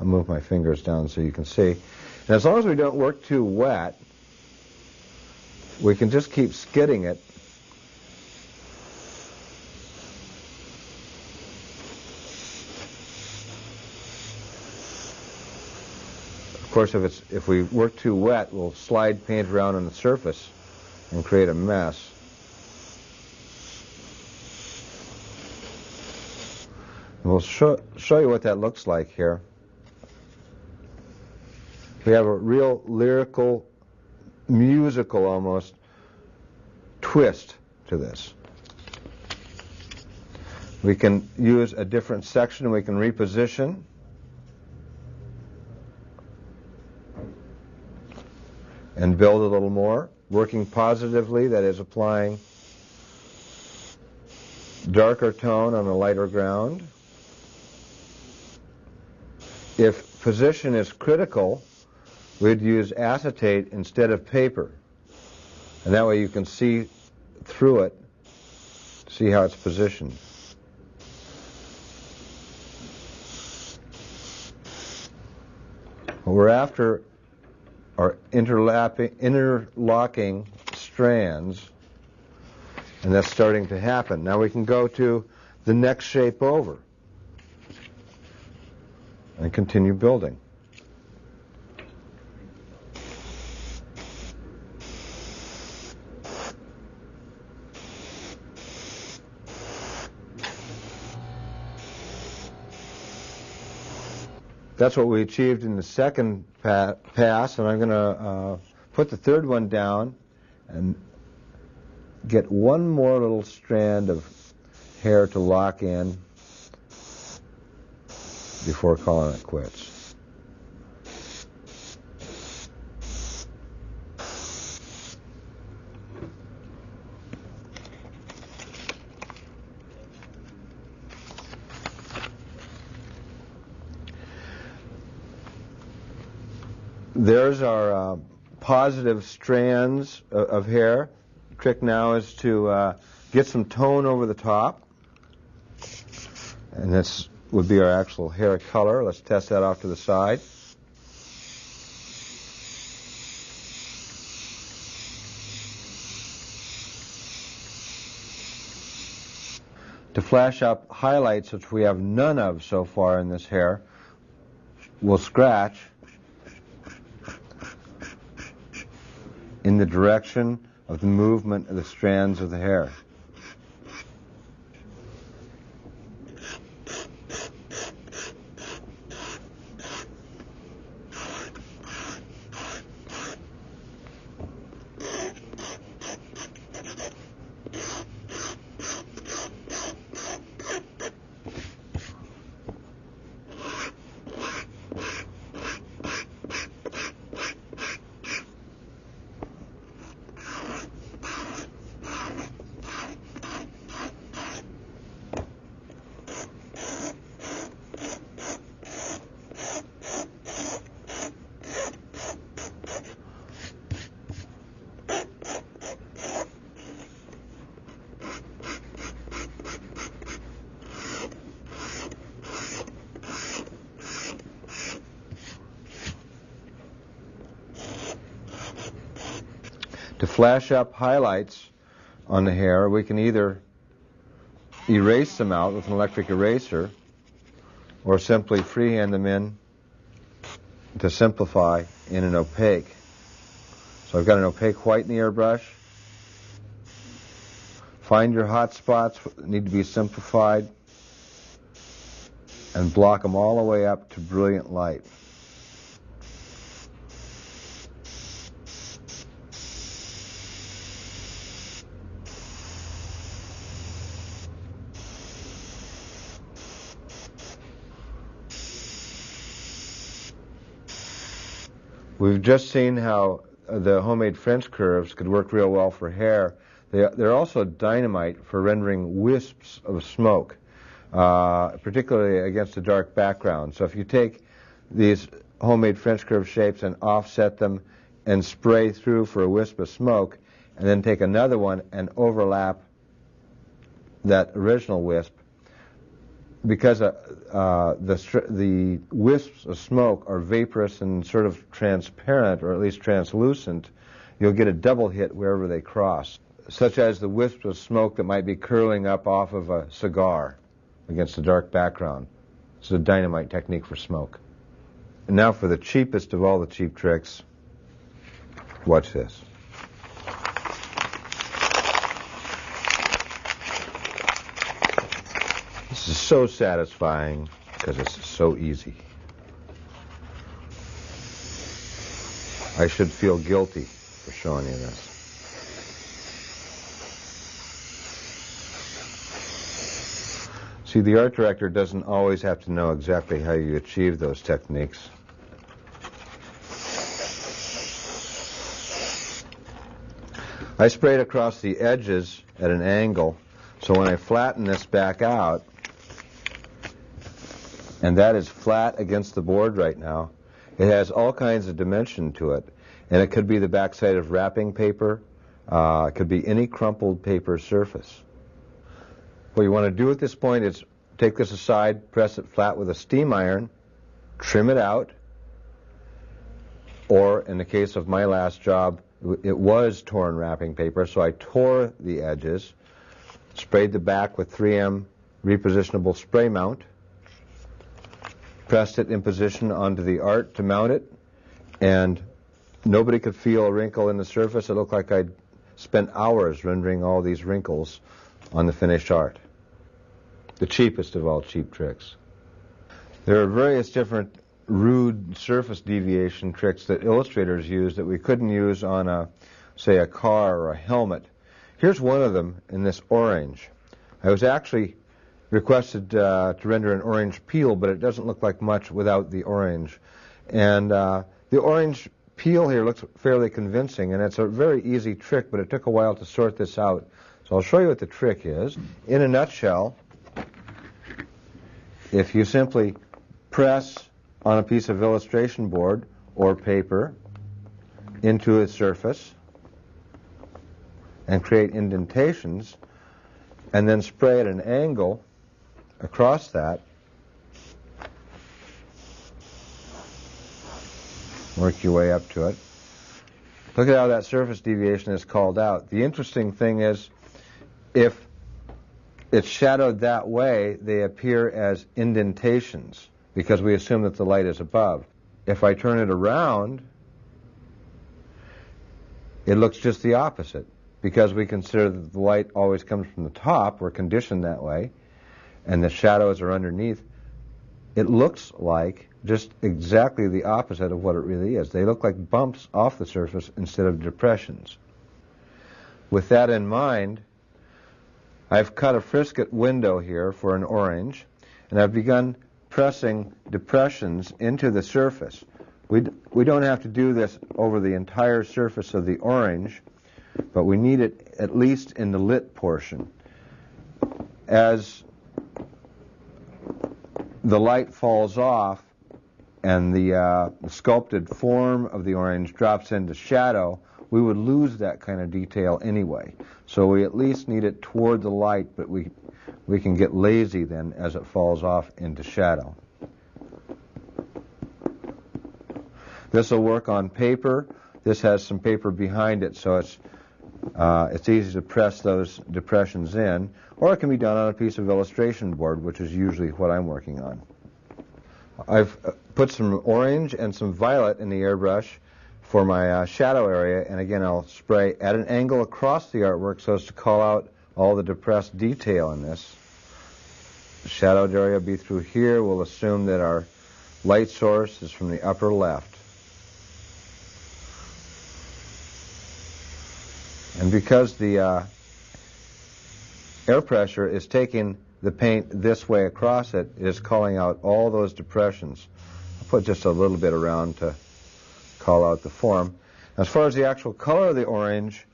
I'll move my fingers down so you can see. And as long as we don't work too wet, we can just keep skidding it. Of course, if we work too wet, we'll slide paint around on the surface and create a mess. And we'll show you what that looks like here. We have a real lyrical, musical almost twist to this. We can use a different section, we can reposition. And build a little more, working positively, that is applying darker tone on a lighter ground. If position is critical, we'd use acetate instead of paper. And that way you can see through it, see how it's positioned. What we're after are interlocking strands, and that's starting to happen. Now we can go to the next shape over and continue building. That's what we achieved in the second pass, and I'm going to put the third one down and get one more little strand of hair to lock in before calling it quits. There's our positive strands of hair. The trick now is to get some tone over the top. And this would be our actual hair color. Let's test that off to the side. To flash up highlights, which we have none of so far in this hair, we'll scratch in the direction of the movement of the strands of the hair. To flash up highlights on the hair, we can either erase them out with an electric eraser or simply freehand them in to simplify in an opaque. So I've got an opaque white in the airbrush. Find your hot spots that need to be simplified and block them all the way up to brilliant light. We've just seen how the homemade French curves could work real well for hair. They're also dynamite for rendering wisps of smoke, particularly against a dark background. So if you take these homemade French curve shapes and offset them and spray through for a wisp of smoke, and then take another one and overlap that original wisp, because the wisps of smoke are vaporous and sort of transparent, or at least translucent, you'll get a double hit wherever they cross, such as the wisps of smoke that might be curling up off of a cigar against a dark background. It's a dynamite technique for smoke. And now for the cheapest of all the cheap tricks, watch this. This is so satisfying because it's so easy. I should feel guilty for showing you this. See, the art director doesn't always have to know exactly how you achieve those techniques. I sprayed across the edges at an angle, so when I flatten this back out and that is flat against the board right now. It has all kinds of dimension to it, and it could be the backside of wrapping paper. It could be any crumpled paper surface. What you want to do at this point is take this aside, press it flat with a steam iron, trim it out, or in the case of my last job, it was torn wrapping paper, so I tore the edges, sprayed the back with 3M repositionable spray mount, pressed it in position onto the art to mount it, and nobody could feel a wrinkle in the surface. It looked like I'd spent hours rendering all these wrinkles on the finished art. The cheapest of all cheap tricks. There are various different rude surface deviation tricks that illustrators use that we couldn't use on a, say, a car or a helmet. Here's one of them in this orange. I was actually requested to render an orange peel, but it doesn't look like much without the orange. And the orange peel here looks fairly convincing, and it's a very easy trick, but it took a while to sort this out. So I'll show you what the trick is. In a nutshell, if you simply press on a piece of illustration board or paper into a surface and create indentations, and then spray at an angle across that, work your way up to it. Look at how that surface deviation is called out. The interesting thing is, if it's shadowed that way, they appear as indentations, because we assume that the light is above. If I turn it around, it looks just the opposite, because we consider that the light always comes from the top. We're conditioned that way, and the shadows are underneath. It looks like just exactly the opposite of what it really is. They look like bumps off the surface instead of depressions. With that in mind, I've cut a frisket window here for an orange, and I've begun pressing depressions into the surface. We don't have to do this over the entire surface of the orange, but we need it at least in the lit portion. As the light falls off and the sculpted form of the orange drops into shadow, we would lose that kind of detail anyway. So we at least need it toward the light, but we can get lazy then as it falls off into shadow. This will work on paper. This has some paper behind it, so it's easy to press those depressions in, or it can be done on a piece of illustration board, which is usually what I'm working on. I've put some orange and some violet in the airbrush for my shadow area, and again I'll spray at an angle across the artwork so as to call out all the depressed detail in this. The shadowed area will be through here. We'll assume that our light source is from the upper left. And because the air pressure is taking the paint this way across it, it is calling out all those depressions. I'll put just a little bit around to call out the form. As far as the actual color of the orange,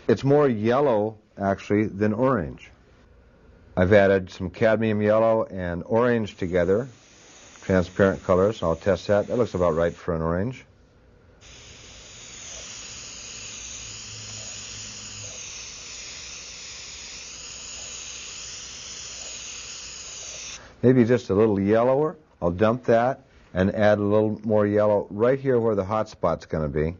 it's more yellow, actually, than orange. I've added some cadmium yellow and orange together, transparent colors. I'll test that. That looks about right for an orange. Maybe just a little yellower. I'll dump that and add a little more yellow right here where the hot spot's going to be.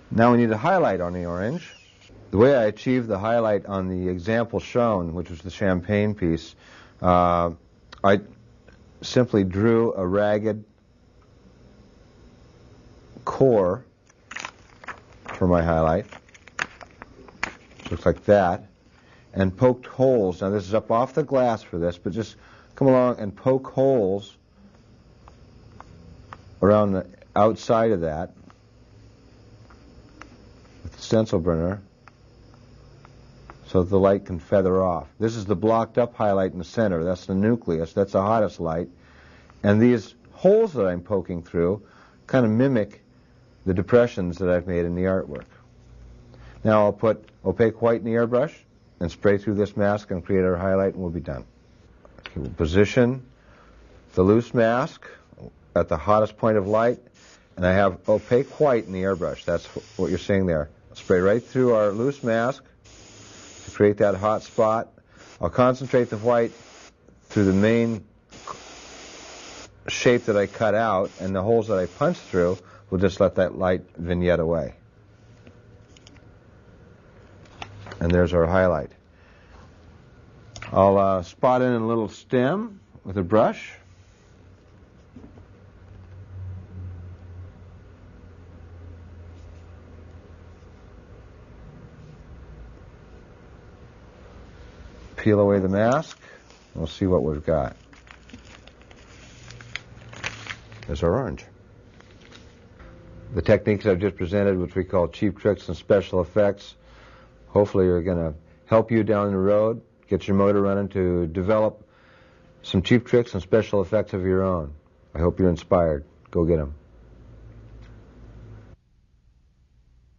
Now we need a highlight on the orange. The way I achieved the highlight on the example shown, which was the champagne piece, I simply drew a ragged core for my highlight. Looks like that. And poked holes. Now this is up off the glass for this, but just come along and poke holes around the outside of that with the stencil burner so that the light can feather off. This is the blocked up highlight in the center. That's the nucleus. That's the hottest light. And these holes that I'm poking through kind of mimic the depressions that I've made in the artwork. Now I'll put opaque white in the airbrush and spray through this mask and create our highlight, and we'll be done. Okay, we'll position the loose mask at the hottest point of light, and I have opaque white in the airbrush. That's what you're seeing there. Spray right through our loose mask to create that hot spot. I'll concentrate the white through the main shape that I cut out, and the holes that I punched through will just let that light vignette away. And there's our highlight. I'll spot in a little stem with a brush. Peel away the mask, and we'll see what we've got. There's our orange. The techniques I've just presented, which we call cheap tricks and special effects, hopefully are going to help you down the road, get your motor running to develop some cheap tricks and special effects of your own. I hope you're inspired. Go get them.